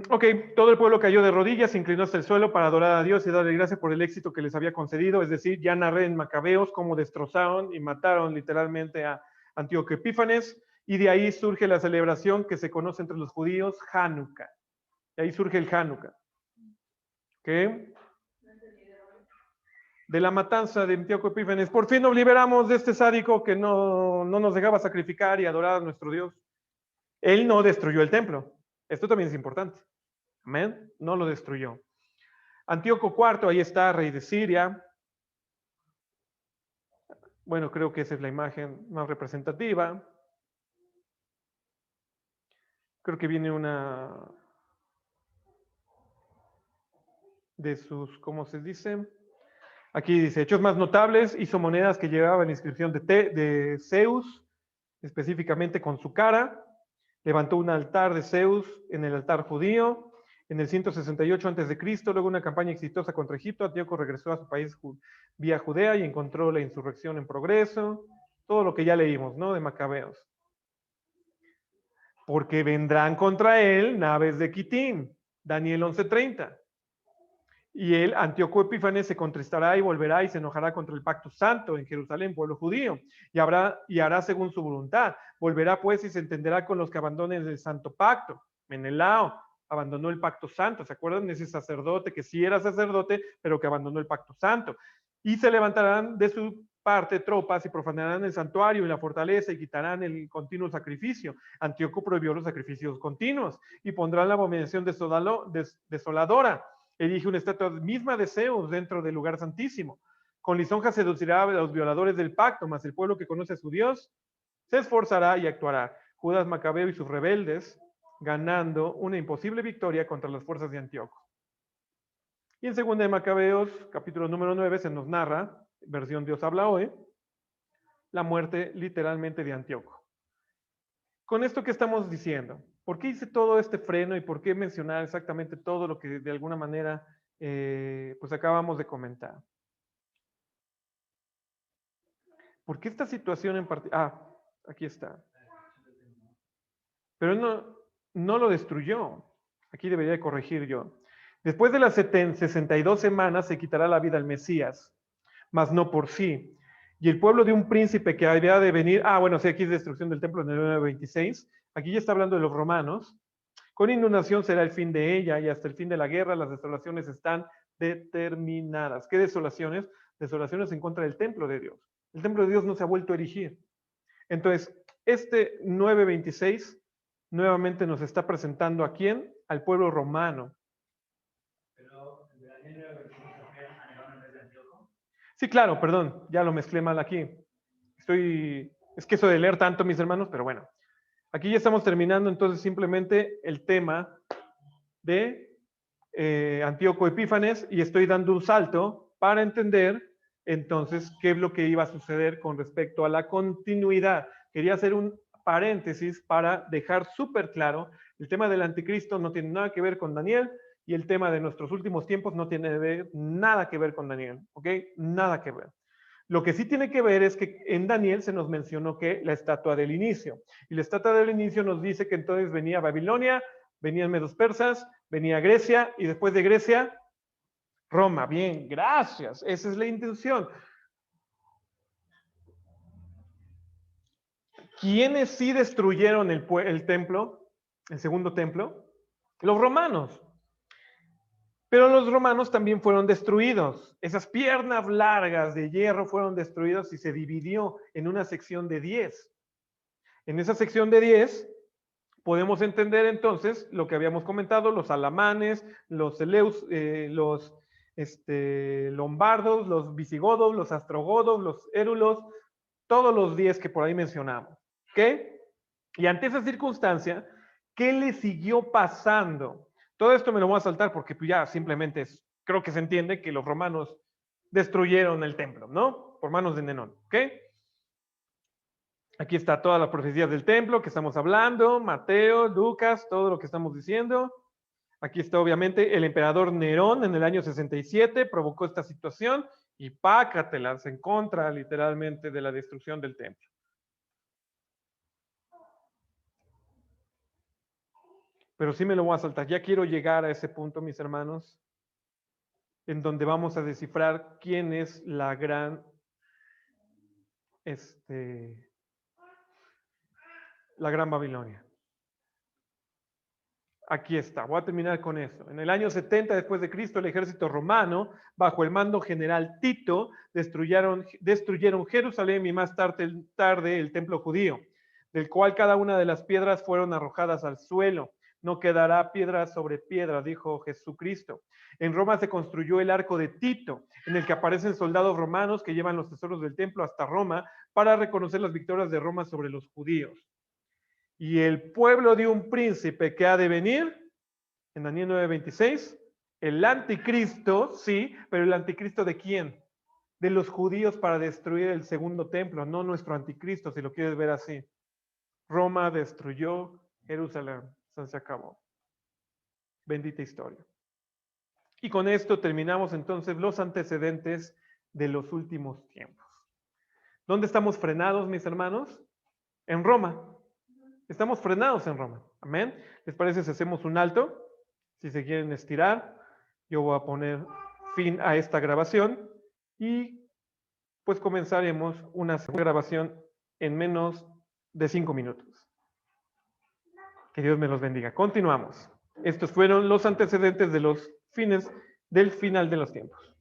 Ok, todo el pueblo cayó de rodillas, se inclinó hasta el suelo para adorar a Dios y darle gracias por el éxito que les había concedido. Es decir, ya narré en Macabeos cómo destrozaron y mataron literalmente a Antíoco Epífanes, y de ahí surge la celebración que se conoce entre los judíos, Hanukkah. De ahí surge el Hanukkah. ¿Ok? De la matanza de Antíoco Epífanes. Por fin nos liberamos de este sádico que no nos dejaba sacrificar y adorar a nuestro Dios. Él no destruyó el templo. Esto también es importante. Amén. No lo destruyó. Antíoco IV, ahí está, rey de Siria. Bueno, creo que esa es la imagen más representativa. Creo que viene una de sus, ¿cómo se dice? Aquí dice, hechos más notables, hizo monedas que llevaban la inscripción de Zeus, específicamente con su cara. Levantó un altar de Zeus en el altar judío. En el 168 a.C., luego una campaña exitosa contra Egipto, Antíoco regresó a su país vía Judea y encontró la insurrección en progreso. Todo lo que ya leímos, ¿no? De Macabeos. Porque vendrán contra él naves de Quitín. Daniel 11:30. Y él, Antíoco Epífanes, se contristará y volverá y se enojará contra el pacto santo en Jerusalén, pueblo judío, y hará según su voluntad. Volverá pues y se entenderá con los que abandonen el santo pacto. Menelao abandonó el pacto santo. ¿Se acuerdan de ese sacerdote que sí era sacerdote, pero que abandonó el pacto santo? Y se levantarán de su parte tropas y profanarán el santuario y la fortaleza y quitarán el continuo sacrificio. Antíoco prohibió los sacrificios continuos y pondrán la abominación desoladora. Erige una estatua misma de Zeus dentro del lugar santísimo. Con lisonja seducirá a los violadores del pacto, mas el pueblo que conoce a su Dios se esforzará y actuará. Judas Macabeo y sus rebeldes, ganando una imposible victoria contra las fuerzas de Antíoco. Y en 2 de Macabeos, capítulo número 9, se nos narra, versión Dios habla hoy, la muerte literalmente de Antíoco. Con esto que estamos diciendo, ¿por qué hice todo este freno y por qué mencionar exactamente todo lo que de alguna manera pues acabamos de comentar? ¿Por qué esta situación en particular? Aquí está. Pero no lo destruyó. Aquí debería corregir yo. Después de las 62 semanas se quitará la vida al Mesías, mas no por sí. Y el pueblo de un príncipe que había de venir, bueno, sí, aquí es destrucción del templo en el 9:26. Aquí ya está hablando de los romanos. Con inundación será el fin de ella y hasta el fin de la guerra las desolaciones están determinadas. ¿Qué desolaciones? Desolaciones en contra del templo de Dios. El templo de Dios no se ha vuelto a erigir. Entonces, este 9:26 nuevamente nos está presentando ¿a quién? Al pueblo romano. Pero de Daniel 9:26 se fue a Nerón en vez de Antíoco. Sí, claro, perdón, ya lo mezclé mal aquí. Es que eso de leer tanto, mis hermanos, pero bueno. Aquí ya estamos terminando entonces simplemente el tema de Antíoco Epífanes y estoy dando un salto para entender entonces qué es lo que iba a suceder con respecto a la continuidad. Quería hacer un paréntesis para dejar súper claro, el tema del anticristo no tiene nada que ver con Daniel y el tema de nuestros últimos tiempos no tiene nada que ver con Daniel, ¿ok? Nada que ver. Lo que sí tiene que ver es que en Daniel se nos mencionó que la estatua del inicio. Y la estatua del inicio nos dice que entonces venía Babilonia, venían medos persas, venía Grecia y después de Grecia, Roma. Bien, gracias. Esa es la intención. ¿Quiénes sí destruyeron el templo, el segundo templo? Los romanos. Pero los romanos también fueron destruidos. Esas piernas largas de hierro fueron destruidas y se dividió en una sección de 10. En esa sección de 10 podemos entender entonces lo que habíamos comentado, los alamanes, los los lombardos, los visigodos, los astrogodos, los érulos, todos los 10 que por ahí mencionamos. ¿Ok? Y ante esa circunstancia, ¿qué le siguió pasando? Todo esto me lo voy a saltar porque ya simplemente creo que se entiende que los romanos destruyeron el templo, ¿no? Por manos de Nenón, ¿ok? Aquí está toda la profecía del templo que estamos hablando, Mateo, Lucas, todo lo que estamos diciendo. Aquí está obviamente el emperador Nerón en el año 67, provocó esta situación y pácatelas en contra literalmente de la destrucción del templo. Pero sí me lo voy a saltar. Ya quiero llegar a ese punto, mis hermanos, en donde vamos a descifrar quién es la gran, la gran Babilonia. Aquí está, voy a terminar con esto. En el año 70 después de Cristo, el ejército romano, bajo el mando general Tito, destruyeron Jerusalén y más tarde el templo judío, del cual cada una de las piedras fueron arrojadas al suelo. No quedará piedra sobre piedra, dijo Jesucristo. En Roma se construyó el arco de Tito, en el que aparecen soldados romanos que llevan los tesoros del templo hasta Roma para reconocer las victorias de Roma sobre los judíos. Y el pueblo de un príncipe que ha de venir, en Daniel 9:26, el anticristo, sí, pero el anticristo ¿de quién? De los judíos para destruir el segundo templo, no nuestro anticristo, si lo quieres ver así. Roma destruyó Jerusalén, se acabó. Bendita historia. Y con esto terminamos entonces los antecedentes de los últimos tiempos. ¿Dónde estamos frenados, mis hermanos? En Roma. Estamos frenados en Roma. Amén. ¿Les parece si hacemos un alto? Si se quieren estirar, yo voy a poner fin a esta grabación y pues comenzaremos una segunda grabación en menos de 5 minutos. Que Dios me los bendiga. Continuamos. Estos fueron los antecedentes de los fines del final de los tiempos.